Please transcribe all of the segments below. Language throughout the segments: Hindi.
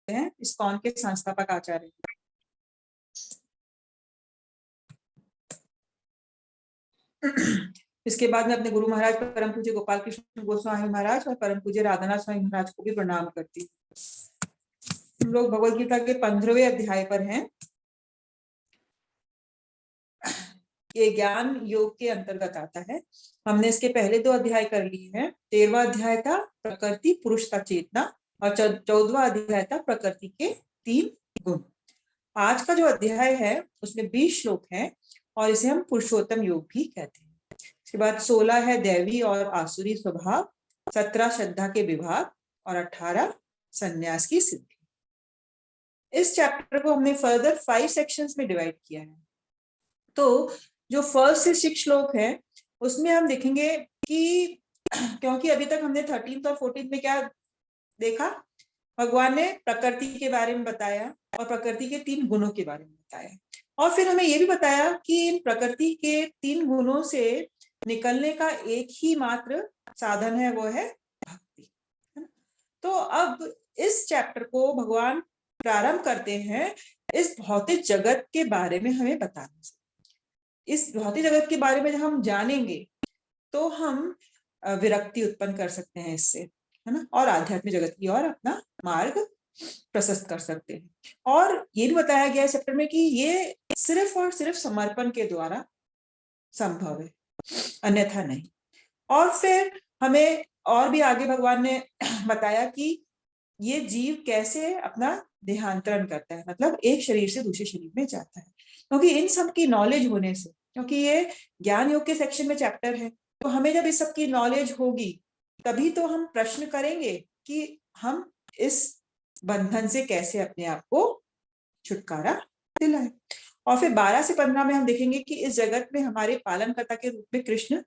हैं, इस्कॉन के संस्थापक आचार्य। इसके बाद में अपने गुरु महाराज परम पूज्य गोपाल कृष्ण गोस्वामी महाराज और परम पूज्य राधानाथ स्वामी महाराज को भी प्रणाम करती हूँ। हम लोग भगवद गीता के 15वें अध्याय पर हैं। ये ज्ञान योग के अंतर्गत आता है। हमने इसके पहले 2 अध्याय कर लिए हैं। 13वां अध्याय था प्रकृति पुरुष का चेतना और 14वां अध्याय था प्रकृति के 3 गुण। आज का जो अध्याय है उसमें 20 श्लोक हैं और इसे हम पुरुषोत्तम योग भी कहते हैं। इसके बाद 16 है दैवी और आसुरी स्वभाव, 17 श्रद्धा के विभाग और 18 संन्यास की सिद्धि। इस चैप्टर को हमने फर्दर 5 सेक्शंस में डिवाइड किया है। तो जो फर्स्ट से 6 श्लोक है उसमें हम देखेंगे कि क्योंकि अभी तक हमने 13th और 14th में क्या देखा, भगवान ने प्रकृति के बारे में बताया और प्रकृति के 3 गुणों के बारे में बताया और फिर हमें ये भी बताया कि इन प्रकृति के 3 गुणों से निकलने का एक ही मात्र साधन है, वो है भक्ति। तो अब इस चैप्टर को भगवान प्रारंभ करते हैं इस भौतिक जगत के बारे में हमें बताने से। इस भौतिक जगत के बारे में जब हम जानेंगे तो हम विरक्ति उत्पन्न कर सकते हैं इससे, है ना, और आध्यात्मिक जगत की ओर अपना मार्ग प्रशस्त कर सकते हैं। और ये भी बताया गया है चैप्टर में कि ये सिर्फ और सिर्फ समर्पण के द्वारा संभव है, अन्यथा नहीं। और फिर हमें और भी आगे भगवान ने बताया कि ये जीव कैसे अपना देहांतरण करता है, मतलब एक शरीर से दूसरे शरीर में जाता है। क्योंकि इन सब की नॉलेज होने से, क्योंकि ये ज्ञान योग के सेक्शन में चैप्टर है, तो हमें जब इस सब की नॉलेज होगी तभी तो हम प्रश्न करेंगे कि हम इस बंधन से कैसे अपने आप को छुटकारा दिलाएं। और फिर 12 से 15 में हम देखेंगे कि इस जगत में हमारे पालनकर्ता के रूप में कृष्ण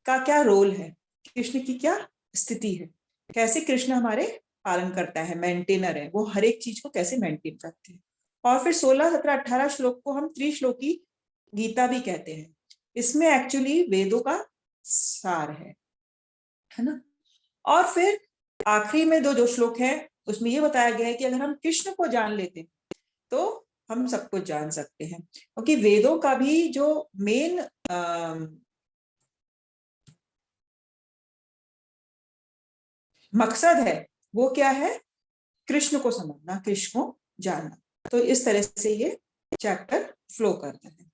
का क्या रोल है, कृष्ण की क्या स्थिति है, कैसे कृष्ण हमारे पालन करता है, मेंटेनर है, वो हर एक चीज को कैसे मेंटेन करते हैं। और फिर 16, 17, 18 श्लोक को हम त्रिश्लोकी गीता भी कहते हैं। इसमें एक्चुअली वेदों का सार है ना। और फिर आखिरी में जो श्लोक है उसमें ये बताया गया है कि अगर हम कृष्ण को जान लेते हैं तो हम सब कुछ जान सकते हैं। क्योंकि वेदों का भी जो मेन मकसद है वो क्या है, कृष्ण को समझना, कृष्ण को जानना। तो इस तरह से ये चैप्टर फ्लो करता है।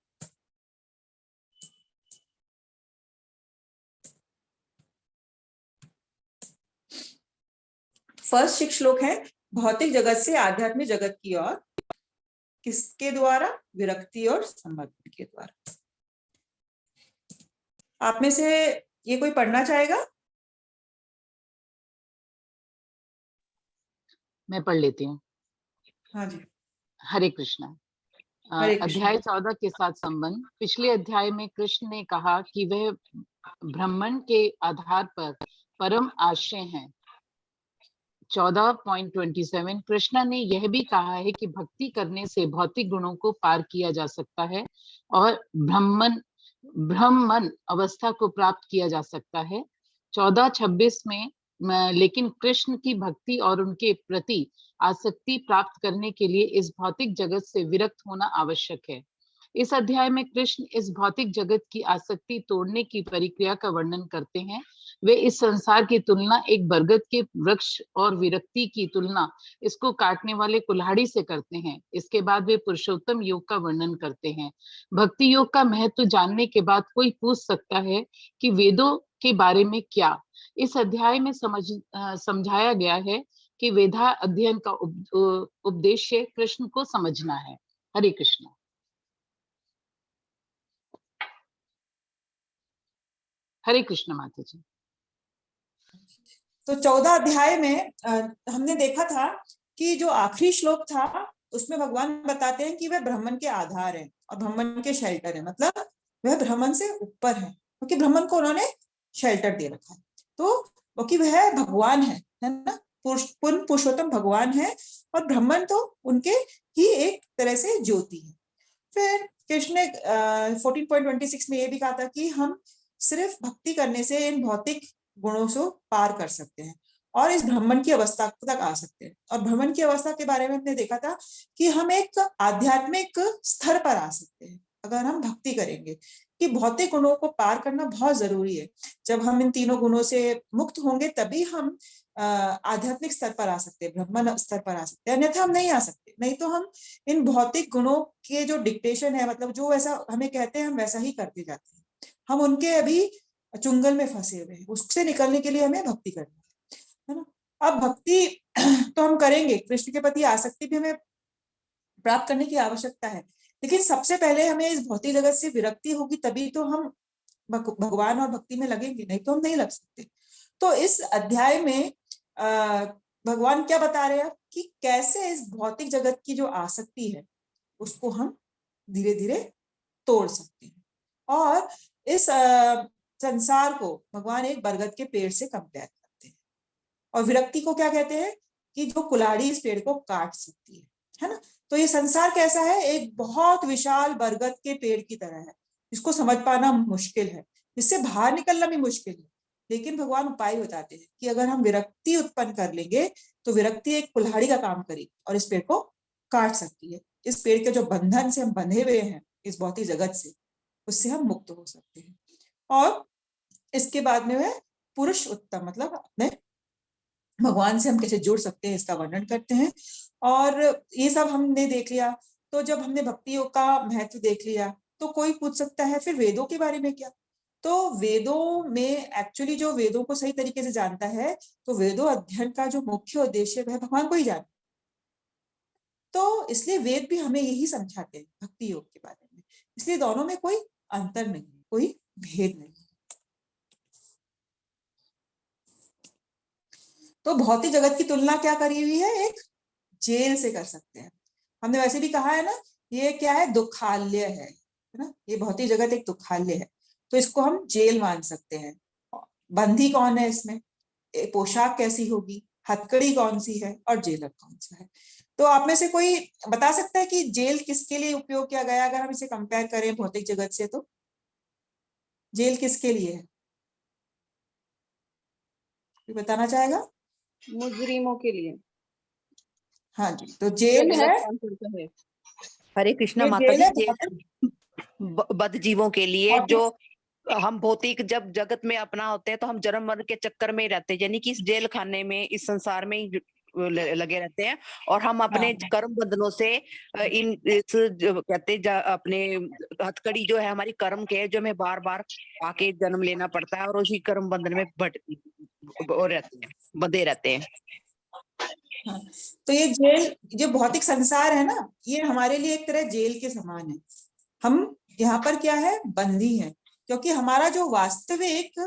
फर्स्ट 6 श्लोक है भौतिक जगत से आध्यात्मिक जगत की ओर, किसके द्वारा, विरक्ति और समर्पण के द्वारा। आप में से ये कोई पढ़ना चाहेगा? मैं पढ़ लेती हूँ। हाँ जी। हरे कृष्णा। अध्याय 14 के साथ संबंध। पिछले अध्याय में कृष्ण ने कहा कि वह ब्रह्मांड के आधार पर परम आश्रय हैं। 14.27 कृष्णा ने यह भी कहा है कि भक्ति करने से भौतिक गुणों को पार किया जा सकता है और ब्रह्मन अवस्था को प्राप्त किया जा सकता है। 14.26 में लेकिन कृष्ण की भक्ति और उनके प्रति आसक्ति प्राप्त करने के लिए इस भौतिक जगत से विरक्त होना आवश्यक है। इस अध्याय में कृष्ण इस भौतिक जगत की आसक्ति तोड़ने की प्रक्रिया का वर्णन करते हैं। वे इस संसार की तुलना एक बरगद के वृक्ष और विरक्ति की तुलना इसको काटने वाले कुल्हाड़ी से करते हैं। इसके बाद वे पुरुषोत्तम योग का वर्णन करते हैं। भक्ति योग का महत्व जानने के बाद कोई पूछ सकता है कि वेदों के बारे में क्या। इस अध्याय में समझाया गया है कि वेदा अध्ययन का उद्देश्य कृष्ण को समझना है। हरे कृष्ण। हरे कृष्ण माता जी। तो 14 अध्याय में हमने देखा था कि जो आखिरी श्लोक था उसमें भगवान बताते हैं कि वह ब्रह्मन के आधार है और ब्रह्मन के शेल्टर है, मतलब वह ब्रह्मन से ऊपर है, क्योंकि ब्रह्मन को उन्होंने शेल्टर दे रखा है। तो क्योंकि वह भगवान है ना, पुरुषोत्तम भगवान है और ब्रह्मन तो उनके ही एक तरह से ज्योति है। फिर कृष्ण ने 14.26 में ये भी कहा था कि हम सिर्फ भक्ति करने से इन भौतिक गुणों से पार कर सकते हैं। और इस ब्रह्मन की अवस्था तक आ सकते हैं। और ब्रह्मन की अवस्था के बारे में हमने देखा था कि हम एक आध्यात्मिक स्तर पर आ सकते हैं अगर हम भक्ति करेंगे, कि भौतिक गुणों को पार करना बहुत जरूरी है। जब हम इन तीनों गुणों से मुक्त होंगे तभी हम आध्यात्मिक स्तर पर आ सकते हैं, ब्रह्मन स्तर पर आ सकते हैं, अन्यथा हम नहीं आ सकते। नहीं तो हम इन भौतिक गुणों के जो डिक्टेशन है, मतलब जो वैसा हमें कहते हैं हम वैसा ही करते जाते हैं। हम उनके अभी चुंगल में फंसे हुए हैं, उससे निकलने के लिए हमें भक्ति करनी है ना। अब भक्ति तो हम करेंगे, कृष्ण के प्रति आसक्ति भी हमें प्राप्त करने की आवश्यकता है, लेकिन सबसे पहले हमें इस भौतिक जगत से विरक्ति होगी, तभी तो हम भगवान और भक्ति में लगेंगे, नहीं तो हम नहीं लग सकते। तो इस अध्याय में भगवान क्या बता रहे हैं कि कैसे इस भौतिक जगत की जो आसक्ति है उसको हम धीरे धीरे तोड़ सकते हैं। और इस संसार को भगवान एक बरगद के पेड़ से कंपेयर करते हैं, और विरक्ति को क्या कहते हैं कि जो कुल्हाड़ी इस पेड़ को काट सकती है ना। तो ये संसार कैसा है, एक बहुत विशाल बरगद के पेड़ की तरह है, इसको समझ पाना मुश्किल है, इससे बाहर निकलना भी मुश्किल है। लेकिन भगवान उपाय बताते हैं कि अगर हम विरक्ति उत्पन्न कर लेंगे तो विरक्ति एक कुल्हाड़ी का काम करेगी और इस पेड़ को काट सकती है। इस पेड़ के जो बंधन से हम बंधे हुए हैं इस भौतिक जगत से, उससे हम मुक्त हो सकते हैं। और इसके बाद में है पुरुष उत्तम, मतलब अपने भगवान से हम कैसे जुड़ सकते हैं इसका वर्णन करते हैं। और ये सब हमने देख लिया। तो जब हमने भक्ति योग का महत्व देख लिया तो कोई पूछ सकता है फिर वेदों के बारे में क्या। तो वेदों में एक्चुअली जो वेदों को सही तरीके से जानता है, तो वेदों अध्ययन का जो मुख्य उद्देश्य है वह भगवान को ही जानता है। तो इसलिए वेद भी हमें यही समझाते हैं भक्ति योग के बारे में। इसलिए दोनों में कोई अंतर नहीं, कोई भेद नहीं। तो भौतिक जगत की तुलना क्या करी हुई है, एक जेल से कर सकते हैं। हमने वैसे भी कहा है ना, ये क्या है, दुखालय है ना। ये भौतिक जगत एक दुखालय है, तो इसको हम जेल मान सकते हैं। बंदी कौन है इसमें, पोशाक कैसी होगी, हथकड़ी कौन सी है, और जेलर कौन सा है। तो आप में से कोई बता सकता है कि जेल किसके लिए उपयोग किया गया, अगर हम इसे कंपेयर करें भौतिक जगत से, तो जेल किसके लिए है, कोई बताना चाहेगा? मुजरिमों के लिए। हाँ जी, तो जो जेल गलत है, काम करता है। हरे कृष्णा ये माता जेल जी, है बद जीवों के लिए, भौतिक। जो हम भौतिक जब जगत में अपना होते हैं तो हम जन्म मरण के चक्कर में ही रहते हैं, यानी कि इस जेल खाने में, इस संसार में ही लगे रहते हैं। और हम अपने हाँ, कर्म बंधनों से कहते हैं अपने हथकड़ी जो है हमारी कर्म के, जो हमें बार बार आके जन्म लेना पड़ता है और उसी कर्म बंधन में रहते हैं, बंधे रहते हैं। हाँ। तो ये जेल, जो भौतिक संसार है ना, ये हमारे लिए एक तरह जेल के समान है। हम यहाँ पर क्या है, बंदी हैं, क्योंकि हमारा जो वास्तविक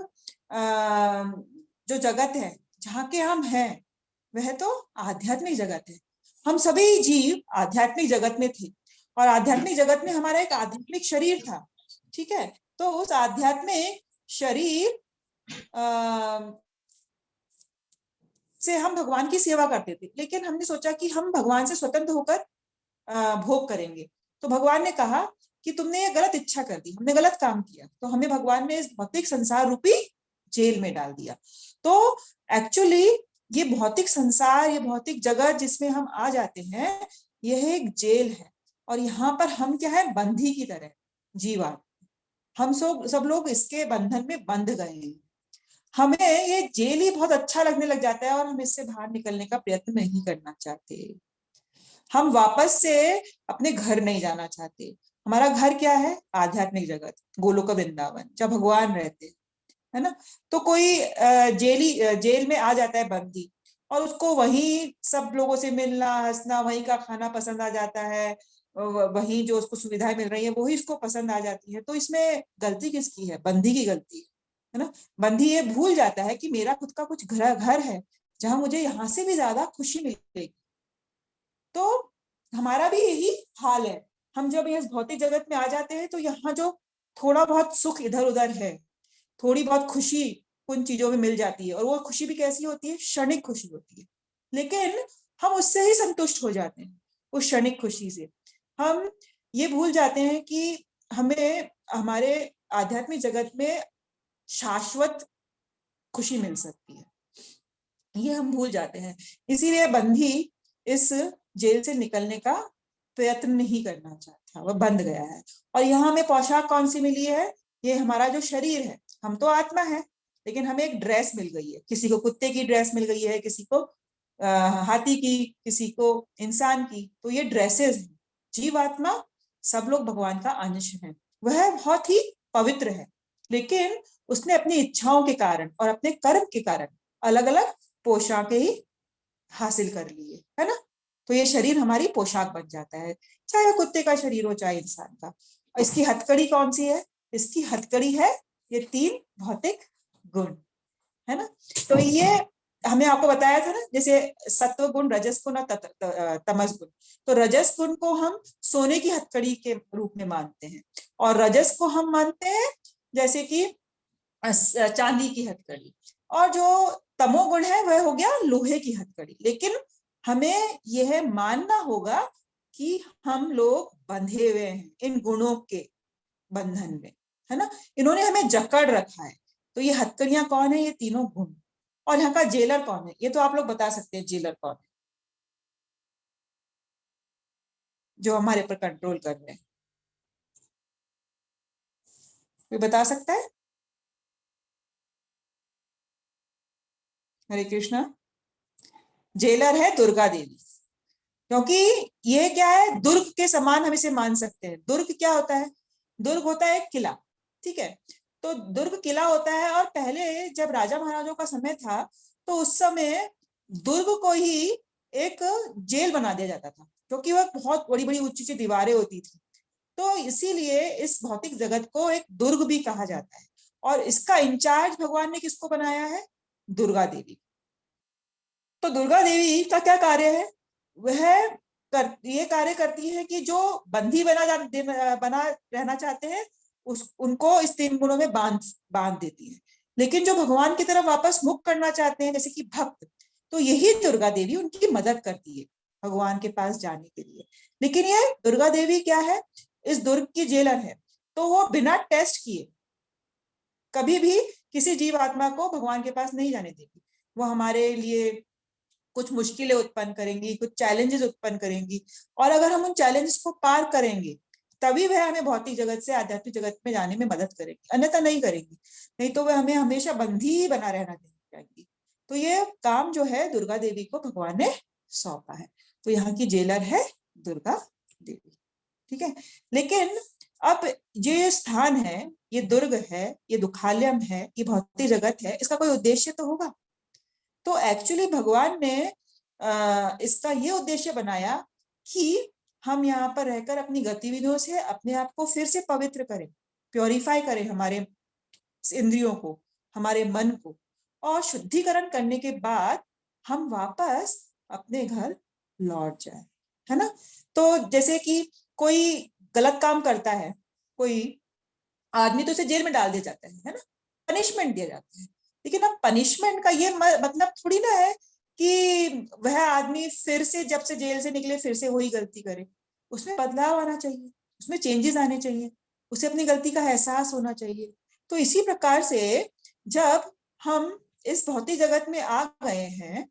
जो जगत है जहाँ के हम हैं वह तो आध्यात्मिक जगत है। हम सभी जीव आध्यात्मिक जगत में थे, और आध्यात्मिक जगत में हमारा एक आध्यात्मिक शरीर था, ठीक है। तो उस आध्यात्मिक शरीर से हम भगवान की सेवा करते थे, लेकिन हमने सोचा कि हम भगवान से स्वतंत्र होकर भोग करेंगे। तो भगवान ने कहा कि तुमने ये गलत इच्छा कर दी, हमने गलत काम किया, तो हमें भगवान ने इस भौतिक संसार रूपी जेल में डाल दिया। तो एक्चुअली ये भौतिक संसार, ये भौतिक जगत जिसमें हम आ जाते हैं, यह एक जेल है। और यहाँ पर हम क्या है, बंदी की तरह जीवा, हम सब लोग इसके बंधन में बंध गए हैं। हमें ये जेल ही बहुत अच्छा लगने लग जाता है और हम इससे बाहर निकलने का प्रयत्न नहीं करना चाहते। हम वापस से अपने घर नहीं जाना चाहते। हमारा घर क्या है, आध्यात्मिक जगत, गोलोक वृंदावन, जब भगवान रहते है ना। तो कोई जेल में आ जाता है बंदी, और उसको वहीं सब लोगों से मिलना, हंसना, वहीं का खाना पसंद आ जाता है, वहीं जो उसको सुविधाएं मिल रही है वही उसको पसंद आ जाती है। तो इसमें गलती किसकी है, बंदी की गलती है ना। बंदी ये भूल जाता है कि मेरा खुद का कुछ घर है जहां मुझे यहाँ से भी ज्यादा खुशी मिलेगी। तो हमारा भी यही हाल है। हम जब इस भौतिक जगत में आ जाते हैं तो यहाँ जो थोड़ा बहुत सुख इधर उधर है, थोड़ी बहुत खुशी उन चीजों में मिल जाती है, और वो खुशी भी कैसी होती है, क्षणिक खुशी होती है। लेकिन हम उससे ही संतुष्ट हो जाते हैं, उस क्षणिक खुशी से। हम ये भूल जाते हैं कि हमें हमारे आध्यात्मिक जगत में शाश्वत खुशी मिल सकती है। ये हम भूल जाते हैं। इसीलिए बंधी इस जेल से निकलने का प्रयत्न नहीं करना चाहता, वह बंध गया है। और यहाँ हमें पोशाक कौन सी मिली है? ये हमारा जो शरीर है, हम तो आत्मा है, लेकिन हमें एक ड्रेस मिल गई है। किसी को कुत्ते की ड्रेस मिल गई है, किसी को हाथी की, किसी को इंसान की। तो ये ड्रेसेस हैं। जीवात्मा सब लोग भगवान का अंश हैं। वह बहुत ही पवित्र है, लेकिन उसने अपनी इच्छाओं के कारण और अपने कर्म के कारण अलग अलग पोशाकें ही हासिल कर लिए, है ना। तो ये शरीर हमारी पोशाक बन जाता है, चाहे वह कुत्ते का शरीर हो चाहे इंसान का। इसकी हथकड़ी कौन सी है? इसकी हथकड़ी है ये 3 भौतिक गुण, है ना। तो ये हमें आपको बताया था ना, जैसे सत्व गुण, रजस गुण और तमस गुण। तो रजस गुण को हम सोने की हथकड़ी के रूप में मानते हैं, और रजस को हम मानते हैं जैसे कि चांदी की हथकड़ी, और जो तमोगुण है वह हो गया लोहे की हथकड़ी। लेकिन हमें यह मानना होगा कि हम लोग बंधे हुए हैं इन गुणों के बंधन में, है ना। इन्होंने हमें जकड़ रखा है। तो ये हथकड़ियां कौन है? ये तीनों गुण। और यहाँ का जेलर कौन है? ये तो आप लोग बता सकते हैं, जेलर कौन है जो हमारे पर कंट्रोल कर रहे हैं? कोई बता सकता है? हरे कृष्णा। जेलर है दुर्गा देवी, क्योंकि ये क्या है, दुर्ग के समान हम इसे मान सकते हैं। दुर्ग क्या होता है? दुर्ग होता है एक किला, ठीक है। तो दुर्ग किला होता है, और पहले जब राजा महाराजों का समय था तो उस समय दुर्ग को ही एक जेल बना दिया जाता था, क्योंकि वह बहुत बड़ी बड़ी ऊंची ऊंची दीवारें होती थी। तो इसीलिए इस भौतिक जगत को एक दुर्ग भी कहा जाता है। और इसका इंचार्ज भगवान ने किसको बनाया है? दुर्गा देवी। तो दुर्गा देवी का क्या कार्य है? वह ये कार्य करती है कि जो बंधी बना रहना चाहते हैं उनको इस 3 गुणों में बांध देती है। लेकिन जो भगवान की तरफ वापस मुख करना चाहते हैं, जैसे कि भक्त, तो यही दुर्गा देवी उनकी मदद करती है भगवान के पास जाने के लिए। लेकिन ये दुर्गा देवी क्या है? इस दुर्ग की जेलर है। तो वो बिना टेस्ट किए कभी भी किसी जीव आत्मा को भगवान के पास नहीं जाने देगी। वो हमारे लिए कुछ मुश्किलें उत्पन्न करेंगी, कुछ चैलेंजेस उत्पन्न करेंगी, और अगर हम उन चैलेंजेस को पार करेंगे तभी वह हमें भौतिक जगत से आध्यात्मिक जगत में जाने में मदद करेगी, अन्यथा नहीं करेंगी। नहीं तो वह हमें हमेशा बंधी ही बना रहना देंगी। तो ये काम जो है दुर्गा देवी को भगवान ने सौंपा है। तो यहाँ की जेलर है दुर्गा देवी, ठीक है। लेकिन अब ये स्थान है, ये दुर्ग है, ये दुखालयम है, ये भौतिक जगत है, इसका कोई उद्देश्य तो होगा। तो एक्चुअली भगवान ने इसका ये उद्देश्य बनाया कि हम यहाँ पर रहकर अपनी गतिविधियों से अपने आप को फिर से पवित्र करें, प्योरीफाई करें हमारे इंद्रियों को, हमारे मन को, और शुद्धिकरण करने के बाद हम वापस अपने घर लौट जाए, है ना। तो जैसे कि कोई गलत काम करता है, कोई आदमी, तो उसे जेल में डाल दिया जाता है ना, पनिशमेंट दिया जाता है। लेकिन अब पनिशमेंट का ये मतलब थोड़ी ना है कि वह आदमी फिर से जब से जेल से निकले फिर से वही गलती करे। उसमें बदलाव आना चाहिए, उसमें चेंजेस आने चाहिए, उसे अपनी गलती का एहसास होना चाहिए। तो इसी प्रकार से जब हम इस भौतिक जगत में आ गए हैं,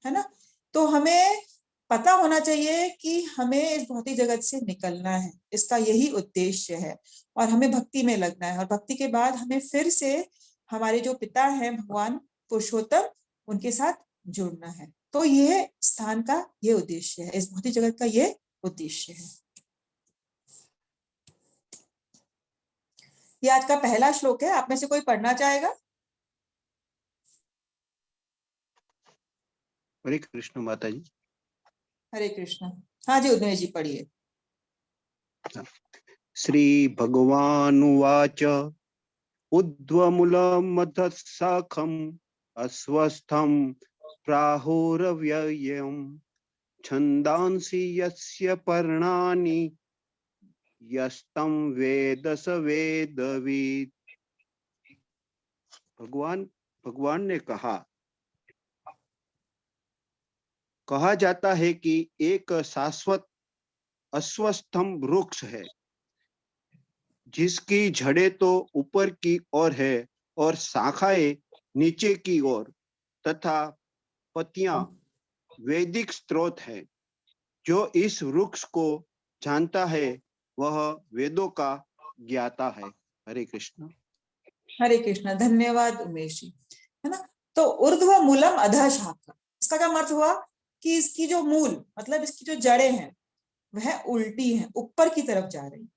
है ना, तो हमें पता होना चाहिए कि हमें इस भौतिक जगत से निकलना है, इसका यही उद्देश्य है। और हमें भक्ति में लगना है, और भक्ति के बाद हमें फिर से हमारे जो पिता हैं भगवान पुरुषोत्तम, उनके साथ जुड़ना है। तो यह स्थान का ये उद्देश्य है, इस भौतिक जगत का ये उद्देश्य है। ये आज का पहला श्लोक है। आप में से कोई पढ़ना चाहेगा? हरे कृष्ण माता जी। हरे कृष्ण। हाँ जी, उदय जी पढ़िए। श्री भगवानुवाच उद्ध्वमूलमधःशाखम् अस्वस्थं प्राहुरव्ययम् छन्दांसि यस्य पर्णानि यस्तं वेद स वेदवित्। भगवान ने कहा जाता है कि एक शाश्वत अस्वस्थम वृक्ष है जिसकी जड़ें तो ऊपर की ओर है और शाखाएं नीचे की ओर तथा पत्तियां वैदिक स्रोत है। जो इस वृक्ष को जानता है वह वेदों का ज्ञाता है। हरे कृष्ण। हरे कृष्णा। धन्यवाद उमेश जी, है ना। तो ऊर्ध्व मूलम अधः शाखा, इसका क्या अर्थ हुआ कि इसकी जो मूल मतलब इसकी जो जड़ें हैं वह उल्टी हैं, ऊपर की तरफ जा रही,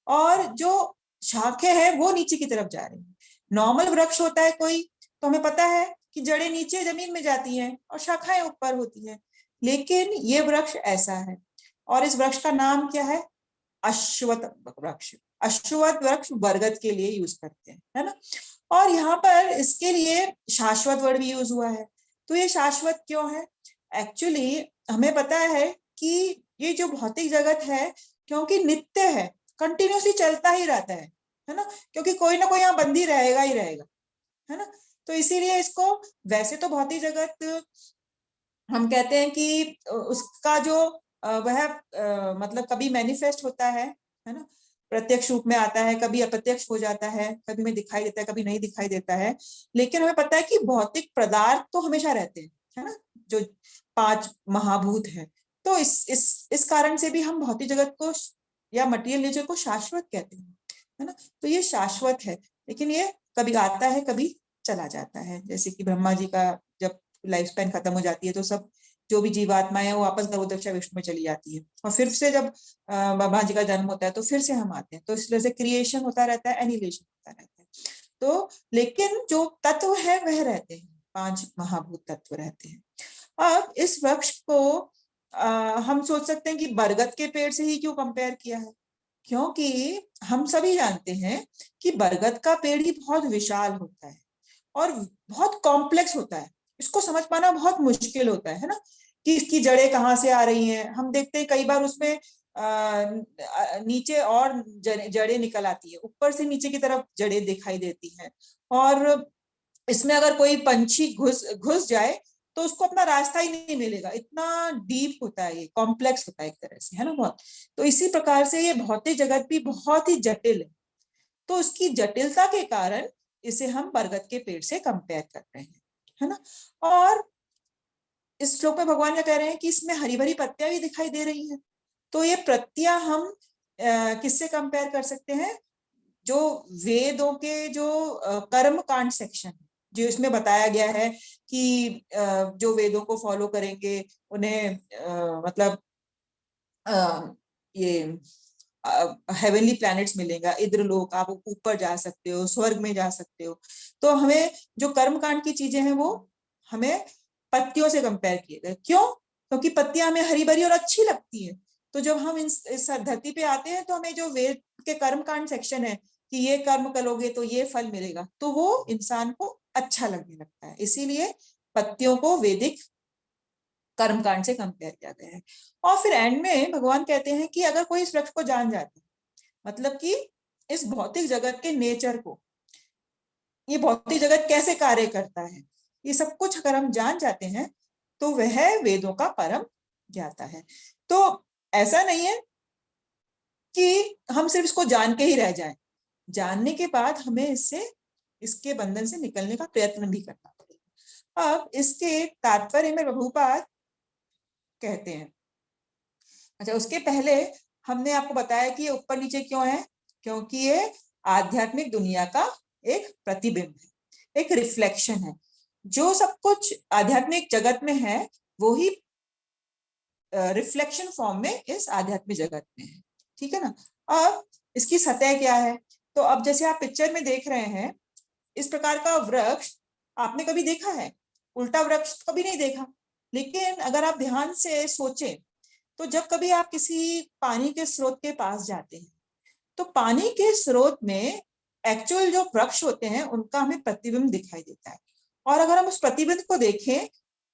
और जो शाखें हैं वो नीचे की तरफ जा रही है। नॉर्मल वृक्ष होता है कोई तो हमें पता है कि जड़ें नीचे जमीन में जाती हैं और शाखाएं ऊपर होती हैं, लेकिन ये वृक्ष ऐसा है। और इस वृक्ष का नाम क्या है? अश्वत्थ वृक्ष। अश्वत्थ वृक्ष बरगद के लिए यूज करते हैं, है ना। और यहाँ पर इसके लिए शाश्वत वर्ड भी यूज हुआ है। तो ये शाश्वत क्यों है? एक्चुअली हमें पता है कि ये जो भौतिक जगत है क्योंकि नित्य है, कंटिन्यूसली चलता ही रहता है ना, क्योंकि कोई ना कोई यहाँ बंदी रहेगा ही रहेगा, है ना। तो इसीलिए इसको, वैसे तो भौतिक जगत हम कहते हैं कि उसका जो वह मतलब कभी मैनिफेस्ट होता है ना, प्रत्यक्ष रूप में आता है, कभी अप्रत्यक्ष हो जाता है, कभी में दिखाई देता है, कभी नहीं दिखाई देता है। लेकिन हमें पता है कि भौतिक पदार्थ तो हमेशा रहते हैं, है ना, जो 5 महाभूत हैं। तो इस कारण से भी हम भौतिक जगत को या मटेरियल नेचर को शाश्वत कहते हैं, है ना। तो ये शाश्वत है, लेकिन ये कभी आता है कभी चला जाता है। जैसे कि ब्रह्मा जी का जब लाइफ स्पैन खत्म हो जाती है तो सब जो भी जीवात्माएं हैं वो वापस गर्भोदक्षा विष्णु में चली जाती है, और फिर से जब ब्रह्मा जी का जन्म होता है तो फिर से हम आते हैं। तो इस तरह से क्रिएशन होता रहता है, एनिहिलेशन होता रहता है। तो लेकिन जो तत्व है वह रहते हैं, 5 महाभूत तत्व रहते हैं। अब इस वृक्ष को हम सोच सकते हैं कि बरगद के पेड़ से ही क्यों कंपेयर किया है, क्योंकि हम सभी जानते हैं कि बरगद का पेड़ ही बहुत विशाल होता है और बहुत कॉम्प्लेक्स होता है। इसको समझ पाना बहुत मुश्किल होता है ना, कि इसकी जड़ें कहाँ से आ रही हैं। हम देखते हैं कई बार उसमें नीचे और जड़ें निकल आती है, ऊपर से नीचे की तरफ जड़ें दिखाई देती हैं, और इसमें अगर कोई पंछी घुस जाए तो उसको अपना रास्ता ही नहीं मिलेगा, इतना डीप होता है, ये कॉम्प्लेक्स होता है एक तरह से, है ना, बहुत। तो इसी प्रकार से ये भौतिक जगत भी बहुत ही जटिल है। तो उसकी जटिलता के कारण इसे हम बरगद के पेड़ से कंपेयर कर रहे हैं, है ना। और इस श्लोक में भगवान क्या कह रहे हैं कि इसमें हरी भरी पत्तियां भी दिखाई दे रही हैं। तो ये पत्तियां हम किससे कंपेयर कर सकते हैं? जो वेदों के जो कर्म कांड सेक्शन जो इसमें बताया गया है कि जो वेदों को फॉलो करेंगे उन्हें मतलब ये हेवनली प्लैनेट्स मिलेगा, इंद्रलोक, आप ऊपर जा सकते हो, स्वर्ग में जा सकते हो। तो हमें जो कर्मकांड की चीजें हैं वो हमें पत्तियों से कंपेयर किए गए। क्यों? क्योंकि पत्तियां हमें हरी भरी और अच्छी लगती है। तो जब हम इस धरती पे आते हैं तो हमें जो वेद के कर्मकांड सेक्शन है कि ये कर्म करोगे तो ये फल मिलेगा, तो वो इंसान को अच्छा लगने लगता है। इसीलिए पत्तियों को वैदिक कर्मकांड से कंपेयर किया गया है। और फिर एंड में भगवान कहते हैं कि अगर कोई इस वृक्ष को जान जाता है, मतलब कि इस भौतिक जगत के नेचर को, ये भौतिक जगत कैसे कार्य करता है, ये सब कुछ अगर हम जान जाते हैं तो वह वेदों का परम ज्ञाता है। तो ऐसा नहीं है कि हम सिर्फ इसको जान के ही रह जाएं, जानने के बाद हमें इसके बंधन से निकलने का प्रयत्न भी करना पड़ेगा। अब इसके तात्पर्य में प्रभुपाद कहते हैं, अच्छा उसके पहले हमने आपको बताया कि ये ऊपर नीचे क्यों है, क्योंकि ये आध्यात्मिक दुनिया का एक प्रतिबिंब है, एक रिफ्लेक्शन है। जो सब कुछ आध्यात्मिक जगत में है वो ही रिफ्लेक्शन फॉर्म में इस आध्यात्मिक जगत में है, ठीक है ना। अब इसकी सतह क्या है? तो अब जैसे आप पिक्चर में देख रहे हैं, इस प्रकार का वृक्ष आपने कभी देखा है? उल्टा वृक्ष कभी नहीं देखा। लेकिन अगर आप ध्यान से सोचें तो जब कभी आप किसी पानी के स्रोत के पास जाते हैं तो पानी के स्रोत में एक्चुअल जो वृक्ष होते हैं उनका हमें प्रतिबिंब दिखाई देता है। और अगर हम उस प्रतिबिंब को देखें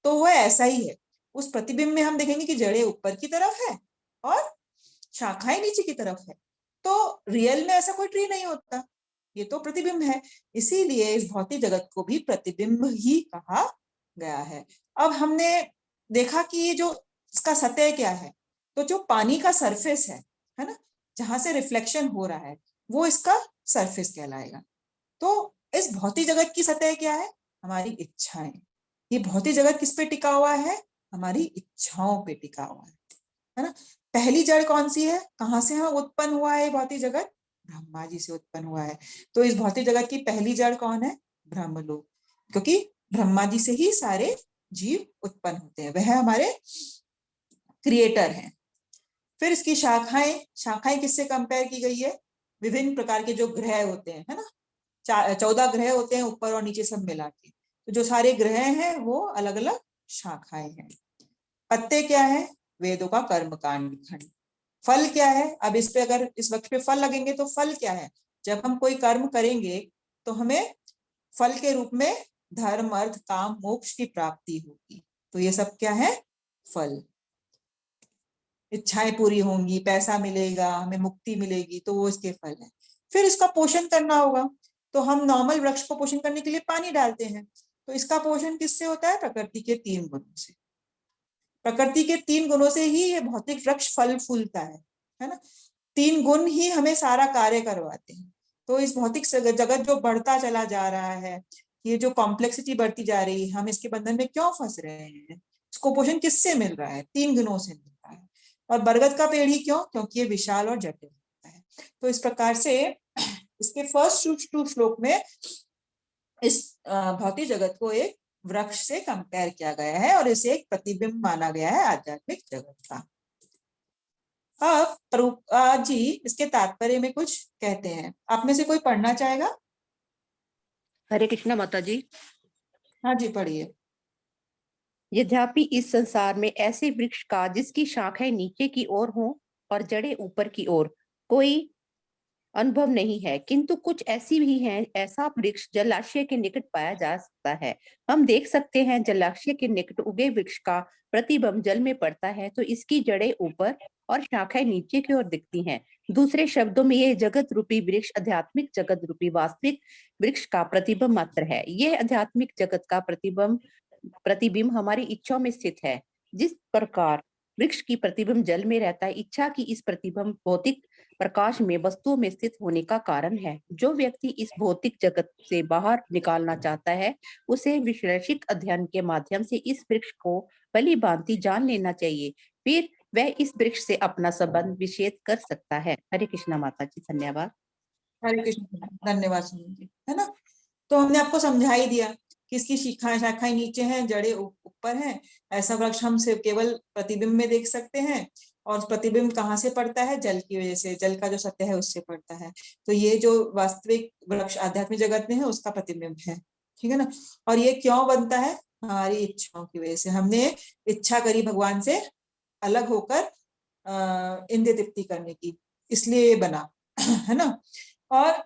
तो वह ऐसा ही है। उस प्रतिबिंब में हम देखेंगे कि जड़ें ऊपर की तरफ है और शाखाएं नीचे की तरफ है। तो रियल में ऐसा कोई ट्री नहीं होता, ये तो प्रतिबिंब है। इसीलिए इस भौतिक जगत को भी प्रतिबिंब ही कहा गया है। अब हमने देखा कि ये जो इसका सतह क्या है, तो जो पानी का सरफेस है ना, जहां से रिफ्लेक्शन हो रहा है वो इसका सरफेस कहलाएगा। तो इस भौतिक जगत की सतह क्या है? हमारी इच्छाएं, ये भौतिक जगत किस पे टिका हुआ है? हमारी इच्छाओं पे टिका हुआ है ना। पहली जड़ कौन सी है? कहाँ से हम उत्पन्न हुआ है भौतिक जगत? ब्रह्मा जी से उत्पन्न हुआ है। तो इस भौतिक जगत की पहली जड़ कौन है? ब्रह्मलोक, क्योंकि ब्रह्मा जी से ही सारे जीव उत्पन्न होते हैं, वह हमारे क्रिएटर हैं। फिर इसकी शाखाएं, शाखाएं किससे कंपेयर की गई है? विभिन्न प्रकार के जो ग्रह होते हैं, है ना, 14 ग्रह होते हैं ऊपर और नीचे सब मिला के, तो जो सारे ग्रह हैं वो अलग अलग शाखाएं हैं। पत्ते क्या है? वेदों का कर्म कांड खंड। फल क्या है? अब इस पे अगर इस वृक्ष पे फल लगेंगे तो फल क्या है? जब हम कोई कर्म करेंगे तो हमें फल के रूप में धर्म, अर्थ, काम, मोक्ष की प्राप्ति होगी। तो ये सब क्या है? फल। इच्छाएं पूरी होंगी, पैसा मिलेगा, हमें मुक्ति मिलेगी, तो वो इसके फल है। फिर इसका पोषण करना होगा, तो हम नॉर्मल वृक्ष को पोषण करने के लिए पानी डालते हैं, तो इसका पोषण किससे होता है? प्रकृति के 3 गुणों से। प्रकृति के 3 गुणों से ही ये भौतिक वृक्ष फल फूलता है ना। 3 गुण ही हमें सारा कार्य करवाते हैं। तो इस भौतिक जगत जो बढ़ता चला जा रहा है, ये जो कॉम्प्लेक्सिटी बढ़ती जा रही है, हम इसके बंधन में क्यों फंस रहे हैं? इसको पोषण किससे मिल रहा है? 3 गुणों से मिल रहा है। और बरगद का पेड़ ही क्यों? क्योंकि ये विशाल और जटिल होता है। तो इस प्रकार से इसके फर्स्ट 2 श्लोक में इस भौतिक जगत को एक वृक्ष से कंपेयर किया गया है और इसे एक प्रतिबिंब माना गया है आध्यात्मिक जगत का। अब प्रभुपाद जी इसके तात्पर्य में कुछ कहते हैं, आप में से कोई पढ़ना चाहेगा? हरे कृष्णा माता जी। हाँ जी, पढ़िए। यद्यपि इस संसार में ऐसे वृक्ष का जिसकी शाखाएं नीचे की ओर हों और जड़ें ऊपर की ओर कोई अनुभव नहीं है, किंतु कुछ ऐसी भी हैं। ऐसा वृक्ष जलाशय के निकट पाया जा सकता है। हम देख सकते हैं जलाशय के निकट उगे वृक्ष का प्रतिबिंब जल में पड़ता है तो इसकी जड़ें ऊपर और शाखाएं नीचे की ओर दिखती हैं। दूसरे शब्दों में ये जगत रूपी वृक्ष आध्यात्मिक जगत रूपी वास्तविक वृक्ष का प्रतिबिंब मात्र है। ये आध्यात्मिक जगत का प्रतिबिंब हमारी इच्छाओं में स्थित है। जिस प्रकार वृक्ष की प्रतिबिंब जल में रहता है, इच्छा की इस प्रतिबिंब भौतिक प्रकाश में वस्तुओं में स्थित होने का कारण है। जो व्यक्ति इस भौतिक जगत से बाहर निकालना चाहता है, उसे विश्लेषिक अध्ययन के माध्यम से इस वृक्ष को भली भांति जान लेना चाहिए, फिर वह इस वृक्ष से अपना संबंध विच्छेद कर सकता है। हरे कृष्णा माता जी, धन्यवाद। हरे कृष्ण, धन्यवाद सुनील जी, है ना। तो हमने आपको समझा ही दिया कि इसकी शाखाएं नीचे हैं, जड़ें ऊपर हैं। ऐसा वृक्ष हम सिर्फ केवल प्रतिबिंब में देख सकते हैं, और प्रतिबिंब कहाँ से पड़ता है? जल की वजह से, जल का जो सतह है उससे पड़ता है। तो ये जो वास्तविक वृक्ष आध्यात्मिक जगत में है उसका प्रतिबिंब है, ठीक है ना। और ये क्यों बनता है? हमारी इच्छाओं की वजह से। हमने इच्छा करी भगवान से अलग होकर इंद्रिय तृप्ति करने की, इसलिए ये बना, है ना। और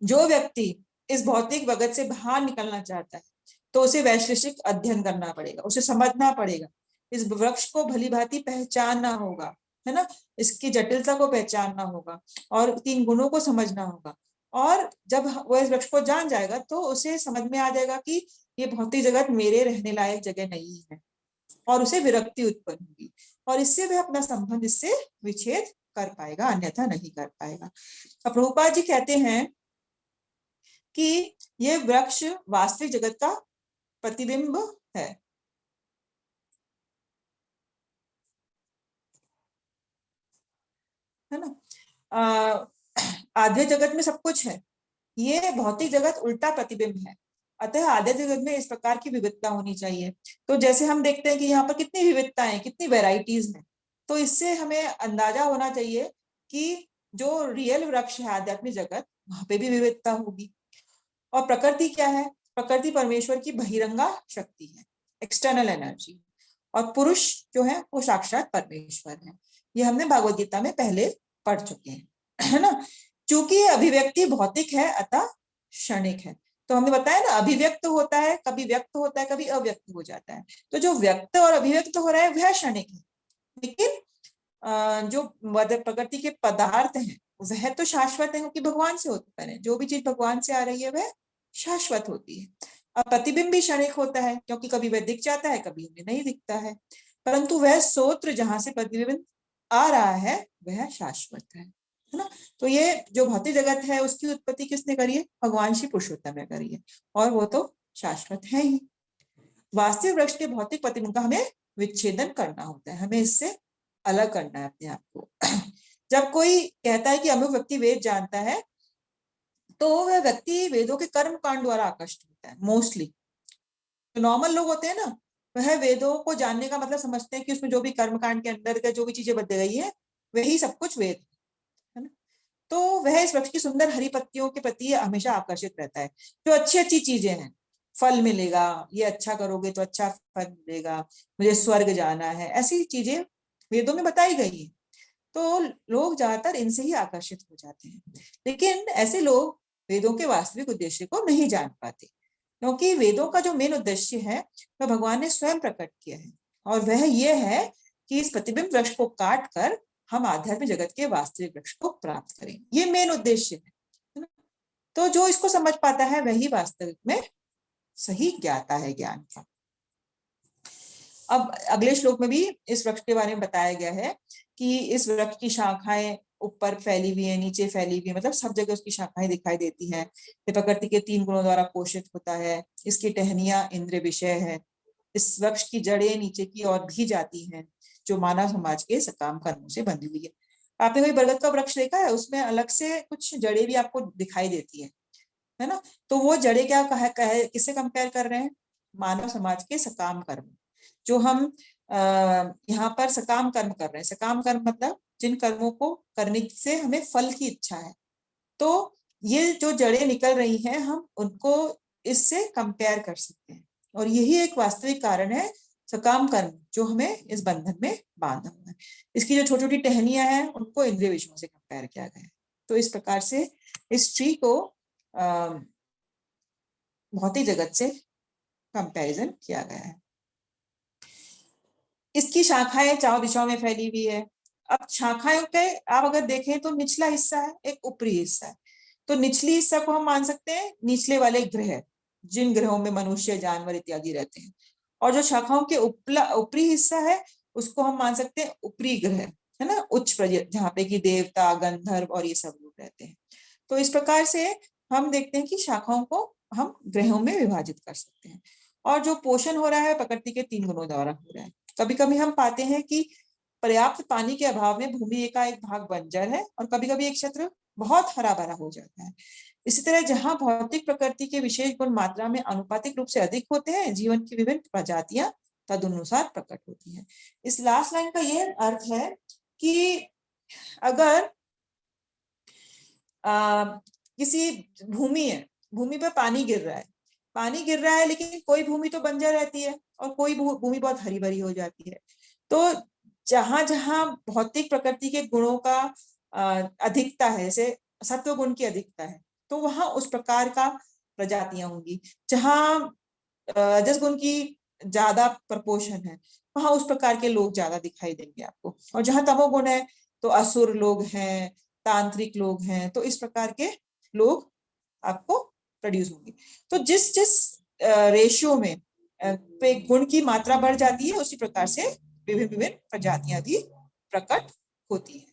जो व्यक्ति इस भौतिक जगत से बाहर निकलना चाहता है तो उसे वैश्विक अध्ययन करना पड़ेगा, उसे समझना पड़ेगा, इस वृक्ष को भली भांति पहचानना होगा, है ना, इसकी जटिलता को पहचानना होगा और 3 गुणों को समझना होगा। और जब वह इस वृक्ष को जान जाएगा तो उसे समझ में आ जाएगा कि ये भौतिक जगत मेरे रहने लायक जगह नहीं है, और उसे विरक्ति उत्पन्न होगी और इससे वह अपना संबंध इससे विच्छेद कर पाएगा, अन्यथा नहीं कर पाएगा। अब प्रभुपाद जी कहते हैं कि ये वृक्ष वास्तविक जगत का प्रतिबिंब है ना। आध्यात्मिक जगत में सब कुछ है, ये भौतिक जगत उल्टा प्रतिबिंब है। अतः आध्यात्मिक जगत में इस प्रकार की विविधता होनी चाहिए। तो जैसे हम देखते हैं कि यहाँ पर कितनी विविधताएं, कितनी वेराइटीज हैं, तो इससे हमें अंदाजा होना चाहिए कि जो रियल वृक्ष है आध्यात्मिक जगत, वहां पे भी विविधता होगी। और प्रकृति क्या है? प्रकृति परमेश्वर की बहिरंगा शक्ति है, एक्सटर्नल एनर्जी, और पुरुष जो है वो साक्षात परमेश्वर है। ये हमने भागवत गीता में पहले पढ़ चुके हैं, है ना। चूंकि ये अभिव्यक्ति भौतिक है अतः क्षणिक है। तो हमने बताया ना, अभिव्यक्त होता है, कभी व्यक्त होता है, कभी अव्यक्त हो जाता है। तो जो व्यक्त और अभिव्यक्त हो रहा है वह क्षणिक है, लेकिन जो प्रकृति के पदार्थ हैं वह तो शाश्वत है, क्योंकि भगवान से उत्पन्न है। जो भी चीज भगवान से आ रही है वह शाश्वत होती है। अब प्रतिबिंब भी क्षणिक होता है, क्योंकि कभी वह दिख जाता है, कभी हमें नहीं दिखता है, परंतु वह सूत्र जहां से प्रतिबिंब आ रहा है वह शाश्वत है ना। तो ये जो भौतिक जगत है उसकी उत्पत्ति किसने करी है? भगवान श्री पुरुषोत्तम ने करी है, और वो तो शाश्वत है ही। वास्तविक वृक्ष के भौतिक प्रतिबिंब का हमें विच्छेदन करना होता है, हमें इससे अलग करना है अपने आप को। जब कोई कहता है कि अमुक व्यक्ति वेद जानता है, तो वह व्यक्ति वेदों के कर्म कांड द्वारा आकर्षित होता है मोस्टली। तो नॉर्मल लोग होते हैं ना, वह वेदों को जानने का मतलब समझते हैं कि उसमें जो भी कर्म कांड के अंदर का जो भी चीजें बताई गई है वही सब कुछ वेद है ना। तो वह इस वृक्ष की सुंदर हरी पत्तियों के प्रति हमेशा आकर्षित रहता है। जो अच्छी अच्छी चीजें हैं, फल मिलेगा, ये अच्छा करोगे तो अच्छा फल मिलेगा, मुझे स्वर्ग जाना है, ऐसी चीजें वेदों में बताई गई है। तो लोग ज्यादातर इनसे ही आकर्षित हो जाते हैं। लेकिन ऐसे लोग वेदों के वास्तविक उद्देश्य को नहीं जान पाते, क्योंकि वेदों का जो मेन उद्देश्य है वह भगवान ने स्वयं प्रकट किया है, और वह यह है कि इस प्रतिबिंब वृक्ष को काट कर हम आध्यात्मिक जगत के वास्तविक वृक्ष को प्राप्त करें। ये मेन उद्देश्य है। तो जो इसको समझ पाता है वही वास्तविक में सही ज्ञाता है ज्ञान का। अब अगले श्लोक में भी इस वृक्ष के बारे में बताया गया है कि इस वृक्ष की शाखाएं ऊपर फैली हुई है, नीचे फैली हुई है, मतलब सब जगह उसकी शाखाएं दिखाई देती हैं। ये प्रकृति के 3 गुणों द्वारा पोषित होता है। इसकी टहनियां इंद्रिय विषय है। इस वृक्ष की जड़ें नीचे की ओर भी जाती हैं, जो मानव समाज के सकाम कर्मों से बंधी हुई है। आपने कोई बरगद का वृक्ष देखा है? उसमें अलग से कुछ जड़ें भी आपको दिखाई देती है ना। तो वो जड़ें क्या किससे कंपेयर कर रहे हैं? मानव समाज के सकाम कर्म, जो हम यहाँ पर सकाम कर्म कर रहे हैं। सकाम कर्म मतलब जिन कर्मों को करने से हमें फल की इच्छा है। तो ये जो जड़ें निकल रही हैं, हम उनको इससे कंपेयर कर सकते हैं, और यही एक वास्तविक कारण है सकाम कर्म जो हमें इस बंधन में बांधा हुआ है। इसकी जो छोटी छोटी टहनियां हैं उनको इंद्रिय विषयों से कंपेयर किया गया है। तो इस प्रकार से इस ट्री को भौतिक जगत से कंपैरिजन किया गया है। इसकी शाखाएं 4 दिशाओं में फैली हुई है। अब शाखाओं के आप अगर देखें तो निचला हिस्सा है, एक ऊपरी हिस्सा है। तो निचली हिस्सा को हम मान सकते हैं निचले वाले ग्रह, जिन ग्रहों में मनुष्य, जानवर इत्यादि रहते हैं। और जो शाखाओं के ऊपरी हिस्सा है उसको हम मान सकते हैं ऊपरी ग्रह, है ना, उच्च प्रजाति, जहाँ पे कि देवता, गंधर्व और ये सब लोग रहते हैं। तो इस प्रकार से हम देखते हैं कि शाखाओं को हम ग्रहों में विभाजित कर सकते हैं। और जो पोषण हो रहा है प्रकृति के 3 गुणों द्वारा हो रहा है। कभी कभी हम पाते हैं कि पर्याप्त पानी के अभाव में भूमि का एक भाग बंजर है, और कभी कभी एक क्षेत्र बहुत हरा भरा हो जाता है। इसी तरह जहां भौतिक प्रकृति के विशेष गुण मात्रा में आनुपातिक रूप से अधिक होते हैं, जीवन की विभिन्न प्रजातियां तदनुसार प्रकट होती हैं। इस लास्ट लाइन का यह अर्थ है कि अगर किसी भूमि है, भूमि पर पानी गिर रहा है, लेकिन कोई भूमि तो बंजर रहती है और कोई भूमि बहुत हरी भरी हो जाती है। तो जहां जहां भौतिक प्रकृति के गुणों का अधिकता है, जैसे सत्व गुण की अधिकता है, तो वहां उस प्रकार का प्रजातियां होंगी। जहां रजस गुण की ज्यादा प्रपोर्शन है, वहां उस प्रकार के लोग ज्यादा दिखाई देंगे आपको। और जहां तमोगुण है तो असुर लोग हैं, तांत्रिक लोग हैं, तो इस प्रकार के लोग आपको प्रोड्यूस होंगे। तो जिस जिस रेशियो में पे गुण की मात्रा बढ़ जाती है, उसी प्रकार से विभिन्न विभिन्न प्रजातियां भी प्रकट होती है।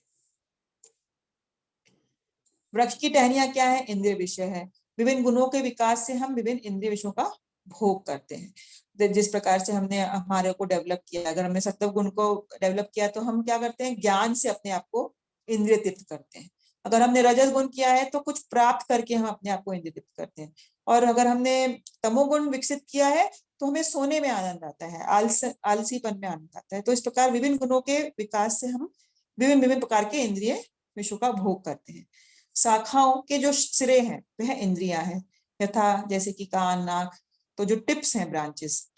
वृक्ष की टहनियां क्या है? इंद्रिय विषय है। विभिन्न गुणों के विकास से हम विभिन्न इंद्रिय विषयों का भोग करते हैं। जिस प्रकार से हमने हमारे को डेवलप किया, अगर हमने सत्व गुण को डेवलप किया तो हम क्या करते हैं? ज्ञान से अपने आप को इंद्रिय तृप्त करते हैं। अगर हमने रजस गुण किया है तो कुछ प्राप्त करके हम अपने आप को इंद्रिय तृप्त करते हैं। और अगर हमने तमोगुण विकसित किया है तो हमें सोने में आनंद आता है, आलसीपन में आनंद आता है। तो इस प्रकार विभिन्न गुणों के विकास से हम विभिन्न विभिन्न प्रकार के इंद्रिय विषयों का भोग करते हैं। शाखाओं के जो सिरे हैं वह इंद्रियां हैं, यथा जैसे कि कान, नाक। तो जो टिप्स हैं ब्रांचेस,